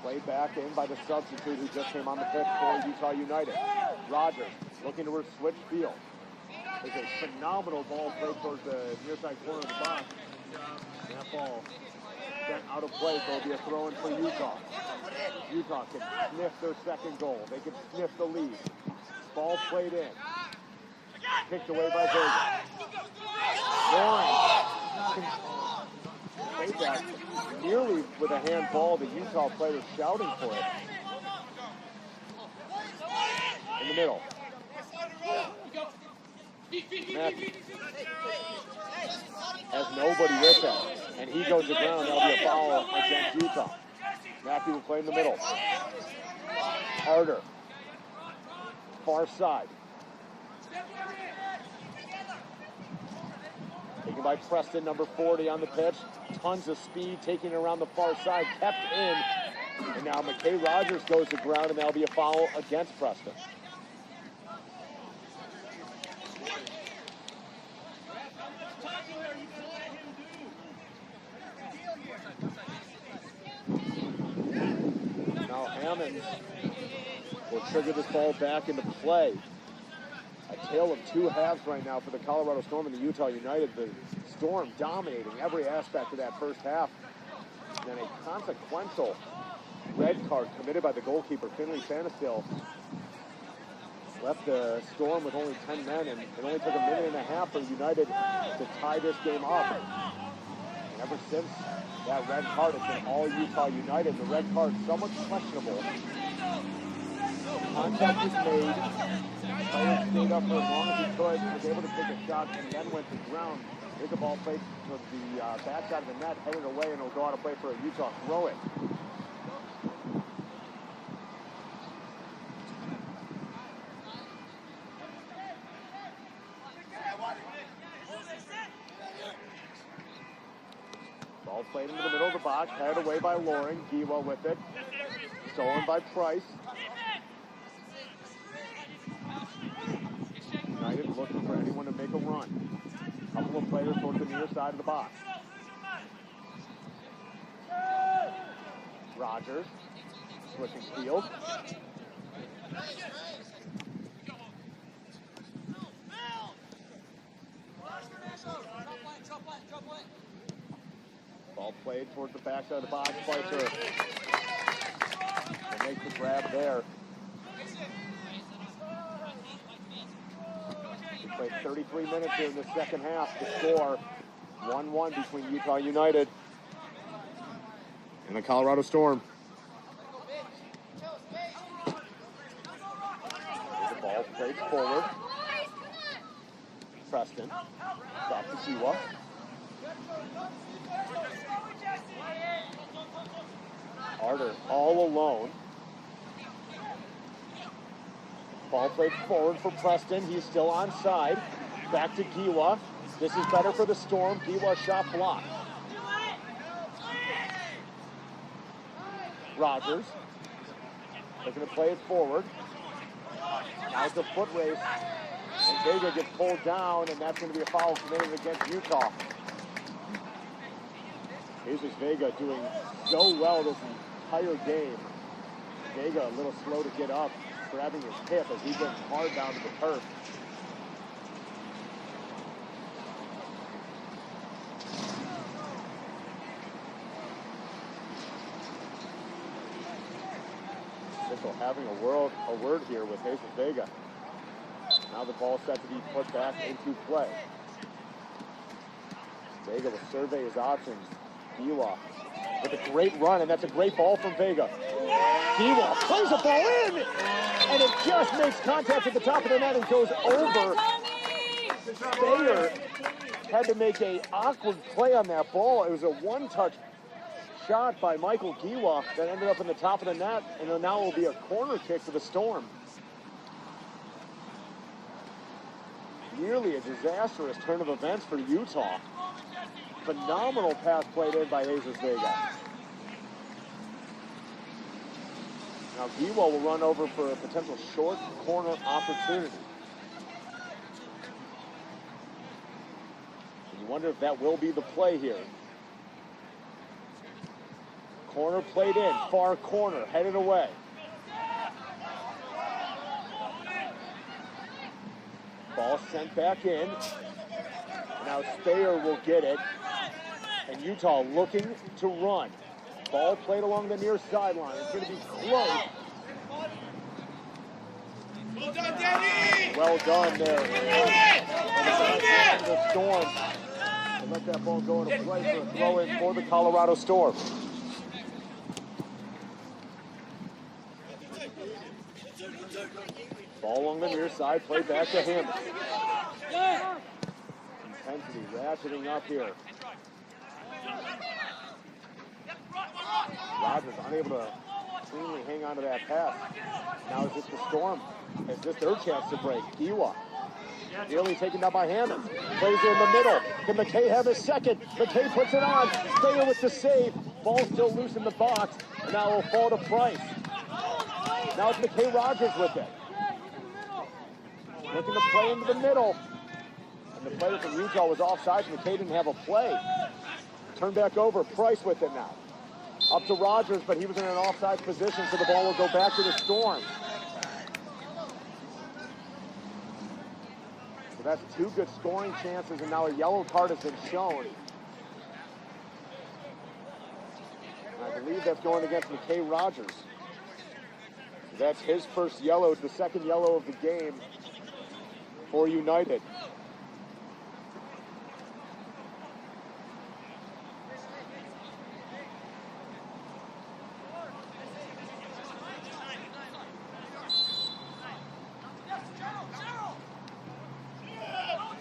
Played back in by the substitute who just came on the pitch for Utah United. Rogers looking to switch field. There's a phenomenal ball played towards the near side corner of the box. And that ball sent out of play, so it'll be a throw-in for Utah. Utah can sniff their second goal. They can sniff the lead. Ball played in. Picked away by Vega. Loring played that nearly with a handball. The Utah player shouting for it. In the middle. Matthew has nobody with him, and he goes to the ground. That'll be a foul against Utah. Matthew will play in the middle. Harder. Far side. Taken by Preston, number 40 on the pitch. Tons of speed, taking it around the far side, kept in. And now McKay Rogers goes to ground, and that'll be a foul against Preston. Now Hammond will trigger this ball back into play. A tale of two halves right now for the Colorado Storm and the Utah United. The Storm dominating every aspect of that first half. And then a consequential red card committed by the goalkeeper, Finley Fanistill, left the Storm with only 10 men, and it only took a minute and a half for United to tie this game up. And ever since that red card, it's been all Utah United. The red card somewhat questionable. Contact was made. Player stayed up for as long as he could, was able to take a shot, and then went to ground. Here's the ball played to the back side of the net, headed away, and it'll go out of play for a Utah throw-in. Ball played into the middle of the box, headed away by Loring. Giwa with it. Stolen by Price. United looking for anyone to make a run. Couple of players towards the near side of the box. Rogers switching field. Ball played towards the backside of the box. Spicer makes the grab there. We played 33 minutes here in the second half. The score 1-1 between Utah United and the Colorado Storm. The ball played forward. Preston. Back to Kiwa. Arter all alone. Ball played forward for Preston. He's still onside. Back to Giwa. This is better for the Storm. Giwa shot blocked. Rogers looking to play it forward. Now it's a foot race. And Vega gets pulled down, and that's going to be a foul committed against Utah. Jesus Vega doing so well this entire game. Vega a little slow to get up, grabbing his hip as he gets hard down to the turf. Mitchell having a word here with Jesus Vega. Now the ball set to be put back into play. Vega will survey his options. Giwa with a great run, and that's a great ball from Vega. Giwa plays the ball in, and it just makes contact at the top of the net and goes over. Bayer had to make an awkward play on that ball. It was a one-touch shot by Michael Giwa that ended up in the top of the net, and now it will be a corner kick for the Storm. Nearly a disastrous turn of events for Utah. Phenomenal pass played in by Jesus Vega. Now Giwa will run over for a potential short corner opportunity. And you wonder if that will be the play here. Corner played in, far corner, headed away. Ball sent back in. Now Speyer will get it. And Utah looking to run. Ball played along the near sideline. It's going to be close. Well done, Danny! Well done there. The Storm. And let that ball go into play for a throw in for the Colorado Storm. Ball along the near side, play back to him. Intensity ratcheting up here. Rogers unable to cleanly hang on to that pass. Now is this the Storm? Is this their chance to break? Giwa nearly taken down by Hammond. Plays it in the middle. Can McKay have his second? McKay puts it on. Speyer with the save. Ball still loose in the box. And now it will fall to Price. Now it's McKay Rogers with it. Looking to play into the middle. And the player from Utah was offside. McKay didn't have a play. Turn back over. Price with it now. Up to Rogers, but he was in an offside position, so the ball will go back to the Storm. So that's two good scoring chances, and now a yellow card has been shown. And I believe that's going against McKay Rogers. That's his first yellow, the second yellow of the game for United.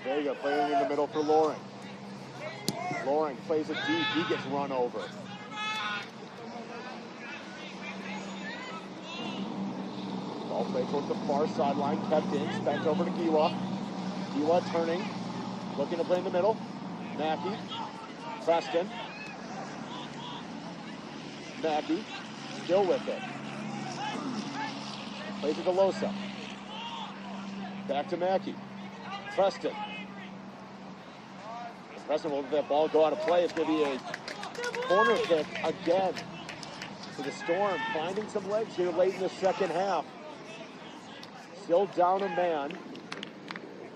Vega playing in the middle for Loring. Loring plays it deep. He gets run over. Ball played towards the far sideline, kept in, spent over to Giwa. Giwa turning, looking to play in the middle. Mackey, Preston. Mackey, still with it. Plays to DeLosa. Back to Mackey. Preston. Preston will let that ball go out of play. It's going to be a corner kick again for the Storm. Finding some legs here late in the second half. Still down a man.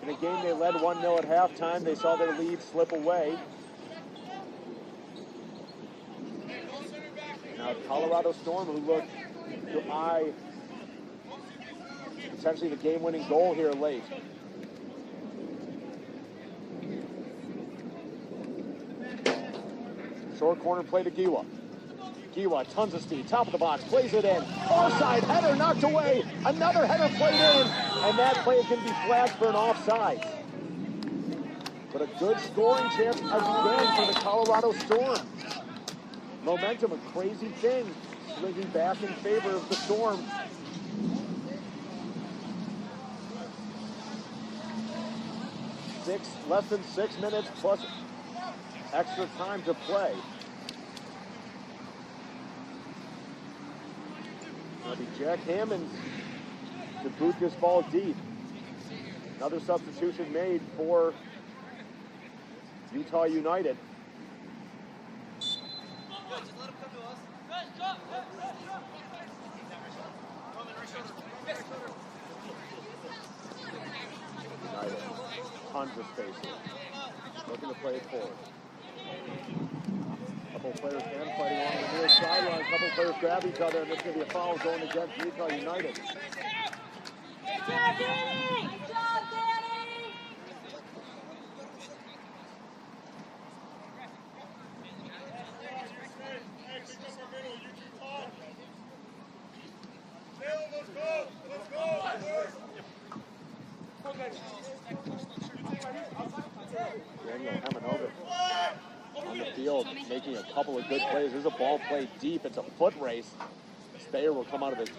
In a game they led 1-0 at halftime. They saw their lead slip away. Now Colorado Storm, who look to eye potentially the game-winning goal here late. Short corner play to Giwa. Giwa, tons of speed, top of the box, plays it in. Offside, header knocked away. Another header played in, and that play is going to be flagged for an offside. But a good scoring chance again for the Colorado Storm. Momentum, a crazy thing, swinging back in favor of the Storm. Less than 6 minutes plus extra time to play. It'll be Jack Hammond to boot this ball deep. Another substitution made for Utah United. United, tons of space here. Looking to play it forward. Couple players hand fighting along the near sideline. Couple players grab each other, and it's going to be a foul going against Utah United. Good job, Danny! Good job, Danny! Daniel Hemanovic on the field, making a couple of good plays. There's a ball played deep. It's a foot race. Speyer will come out of his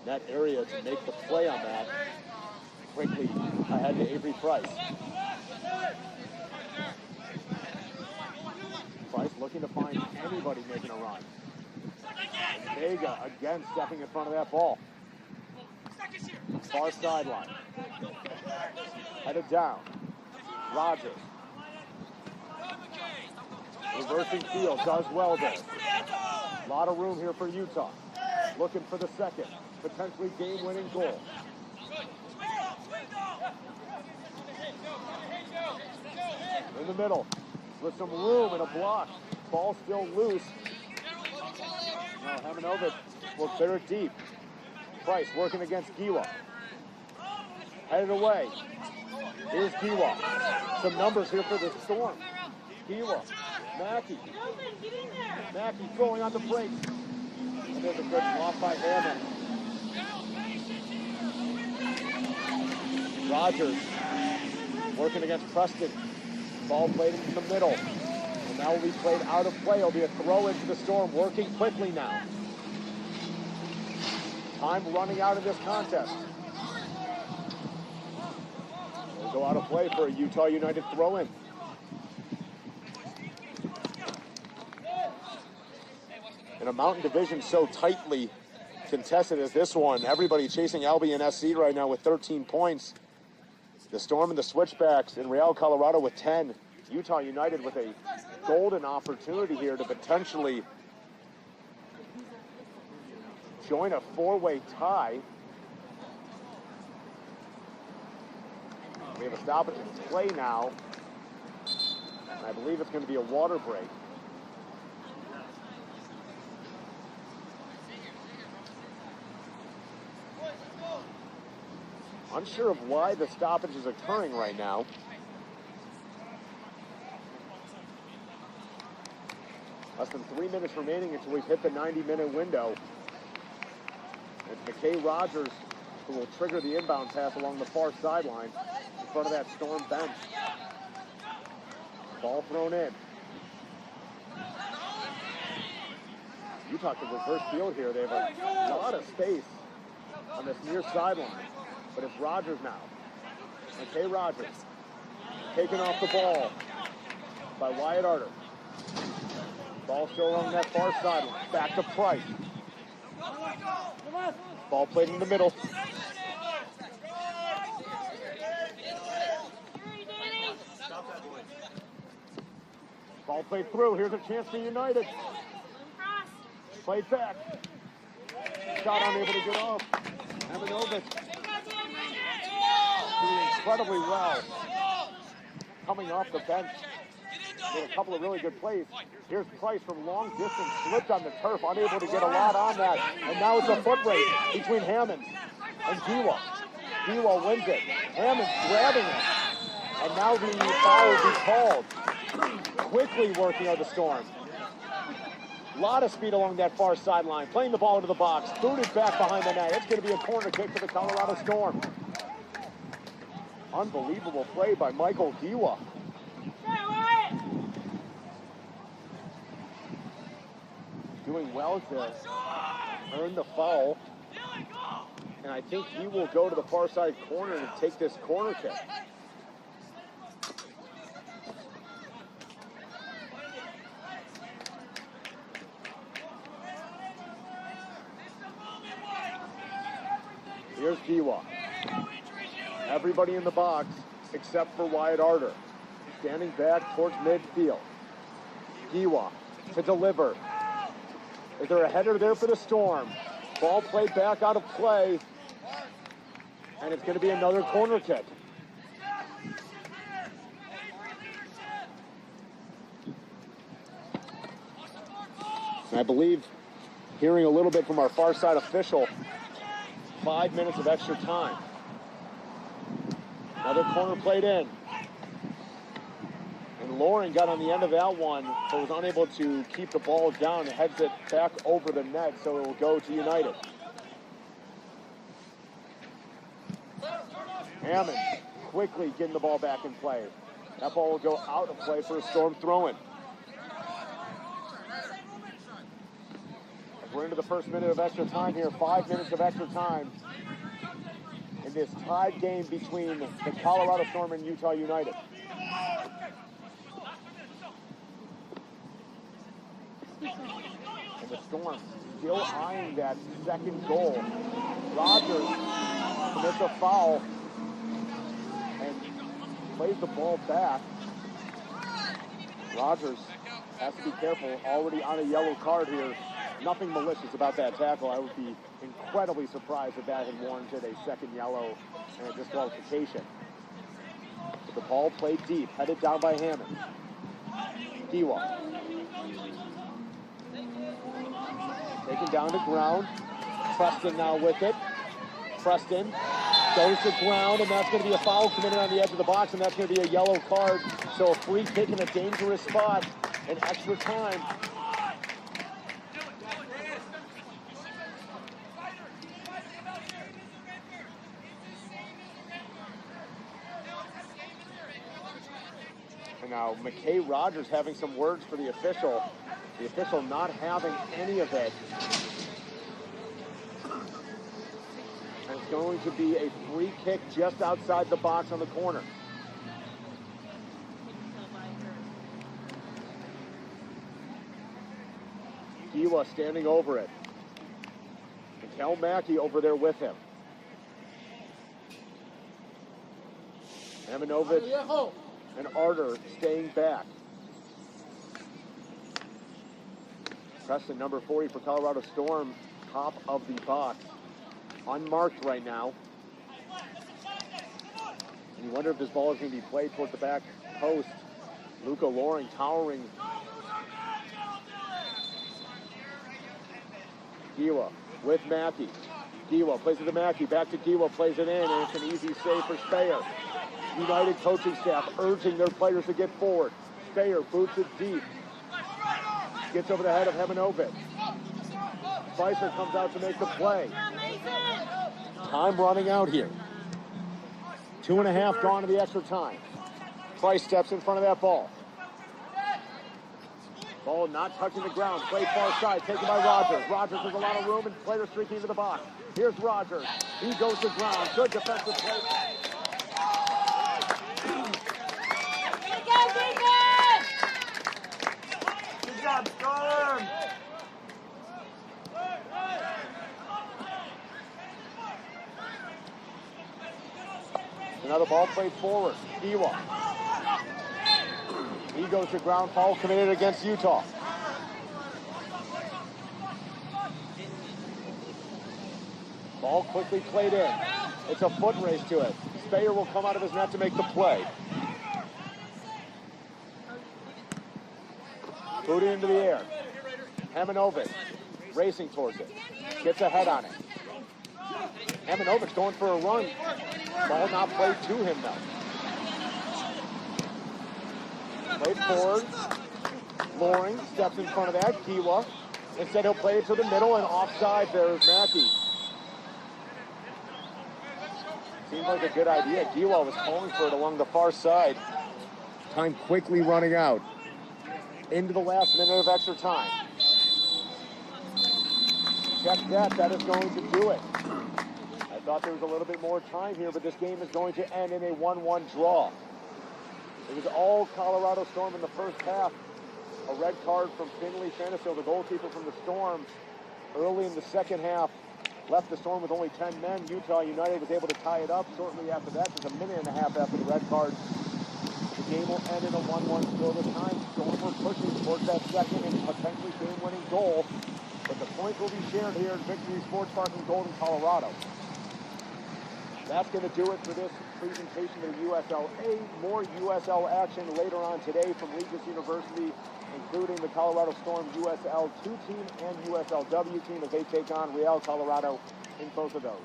net area to make the play on that. Quickly ahead to Avery Price. Price looking to find anybody making a run. Vega again stepping in front of that ball. Far sideline. Headed down. Rogers. Reversing field, does well there. A lot of room here for Utah. Looking for the second, potentially game-winning goal. In the middle, with some room and a block. Ball still loose. Now Hemanovic will clear it deep. Price working against Giwa. Headed away. Here's Giwa. Some numbers here for the Storm. Giwa. Mackey. Mackey throwing on the brakes. And there's a good block by Hammond. Rogers working against Preston. Ball played into the middle. And now will be played out of play. It'll be a throw into the Storm, working quickly now. Time running out of this contest. It'll go out of play for a Utah United throw-in. In a Mountain Division so tightly contested as this one, everybody chasing Albion SC right now with 13 points. The Storm and the Switchbacks in Real, Colorado with 10. Utah United with a golden opportunity here to potentially join a four-way tie. We have a stoppage in play now. And I believe it's going to be a water break. Unsure of why the stoppage is occurring right now. Less than 3 minutes remaining until we've hit the 90-minute window. It's McKay Rogers who will trigger the inbound pass along the far sideline in front of that Storm bench. Ball thrown in. Utah can reverse field here. They have a lot of space on this near sideline. But it's Rogers now. McKay Rogers taken off the ball by Wyatt Arter. Ball still along that far sideline. Back to Price. Ball played in the middle. Ball played through. Here's a chance for United. Played back. Shot unable to get off. Amanovic doing incredibly well. Coming off the bench. Made a couple of really good plays. Here's Price from long distance, slipped on the turf, unable to get a lot on that. And now it's a foot race between Hammond and Giwa. Giwa wins it. Hammond grabbing it. And now the foul will be called. Quickly working on the Storm. A lot of speed along that far sideline. Playing the ball into the box. Booted back behind the net. It's going to be a corner kick for the Colorado Storm. Unbelievable play by Michael Giwa. Doing well to earn the foul. And I think he will go to the far side corner and take this corner kick. Here's Giwa. Everybody in the box except for Wyatt Arter. Standing back towards midfield. Giwa to deliver. Is there a header there for the Storm? Ball played back out of play. And it's going to be another corner kick. And I believe, hearing a little bit from our far side official, 5 minutes of extra time. Another corner played in. And Loring got on the end of that one, but was unable to keep the ball down and heads it back over the net, so it will go to United. Hammond quickly getting the ball back in play. That ball will go out of play for a Storm throw-in. We're into the first minute of extra time here. 5 minutes of extra time in this tied game between the Colorado Storm and Utah United. And the Storm still eyeing that second goal. Rogers commits a foul and plays the ball back. Rogers has to be careful, already on a yellow card here. Nothing malicious about that tackle. I would be incredibly surprised if that had warranted a second yellow and a disqualification. But the ball played deep, headed down by Hammond. Giwa. Taken down to ground. Preston now with it. Preston goes to ground, and that's going to be a foul committed on the edge of the box, and that's going to be a yellow card. So a free kick in a dangerous spot and extra time. And now McKay Rogers having some words for the official. The official not having any of it. And it's going to be a free kick just outside the box on the corner. Giwa standing over it. And Kel Mackey over there with him. Amanovic and Arter staying back. Preston, number 40 for Colorado Storm, top of the box. Unmarked right now. And you wonder if this ball is going to be played towards the back post. Luca Loring towering. Giwa with Mackey. Giwa plays it to Mackey. Back to Giwa, plays it in, and it's an easy save for Speyer. United coaching staff urging their players to get forward. Speyer boots it deep. Gets over the head of Hemanovic. Spicer comes out to make the play. Time running out here. 2.5 gone to the extra time. Price steps in front of that ball. Ball not touching the ground. Play far side, taken by Rogers. Rogers has a lot of room and players streaking into the box. Here's Rogers. He goes to ground. Good defensive play. Good job, Storm. Another ball played forward. Ewa. He goes to ground foul committed against Utah. Ball quickly played in. It's a foot race to it. Speyer will come out of his net to make the play. Boot it into the air. Hemanovic racing towards it. Gets a head on it. Hemanovic going for a run. Ball not played to him though. Played forward. Loring steps in front of that. Kiwa. Instead he'll play it to the middle and offside there is Mackey. Seems like a good idea. Kiwa was calling for it along the far side. Time quickly running out. Into the last minute of extra time. Check that. That is going to do it. I thought there was a little bit more time here, but this game is going to end in a 1-1 draw. It was all Colorado Storm in the first half. A red card from Finley Fanisil, the goalkeeper from the Storm, early in the second half. Left the Storm with only 10 men. Utah United was able to tie it up shortly after that, just a minute and a half after the red card. The game will end in a 1-1 score this time. Storm were pushing towards that second and potentially game-winning goal. But the points will be shared here at Victory Sports Park in Golden, Colorado. That's going to do it for this presentation of the USL A. More USL action later on today from Regis University, including the Colorado Storm USL 2 team and USL W team as they take on Real Colorado in both of those.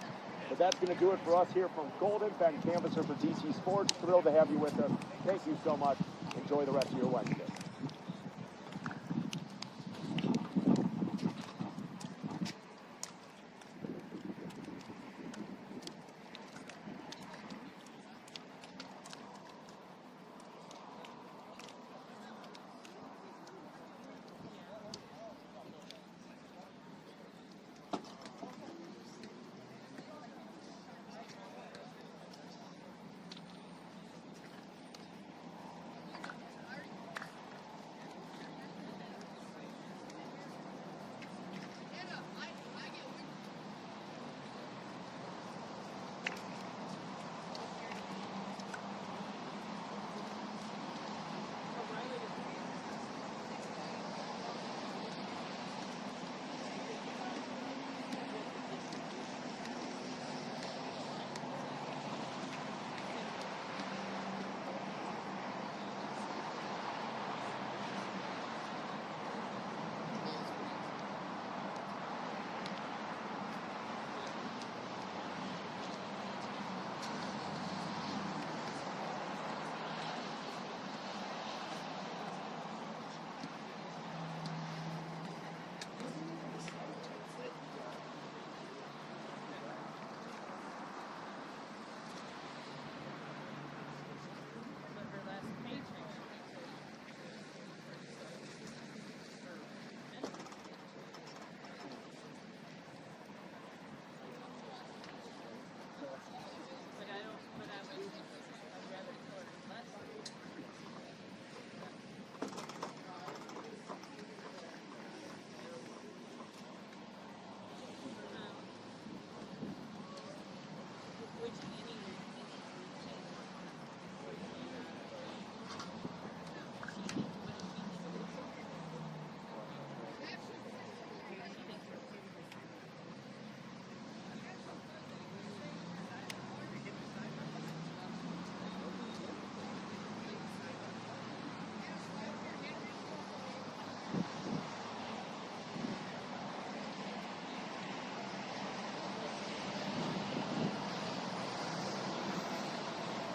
But that's going to do it for us here from Golden. Ben Canvasser for DT Sports. Thrilled to have you with us. Thank you so much. Enjoy the rest of your Wednesday.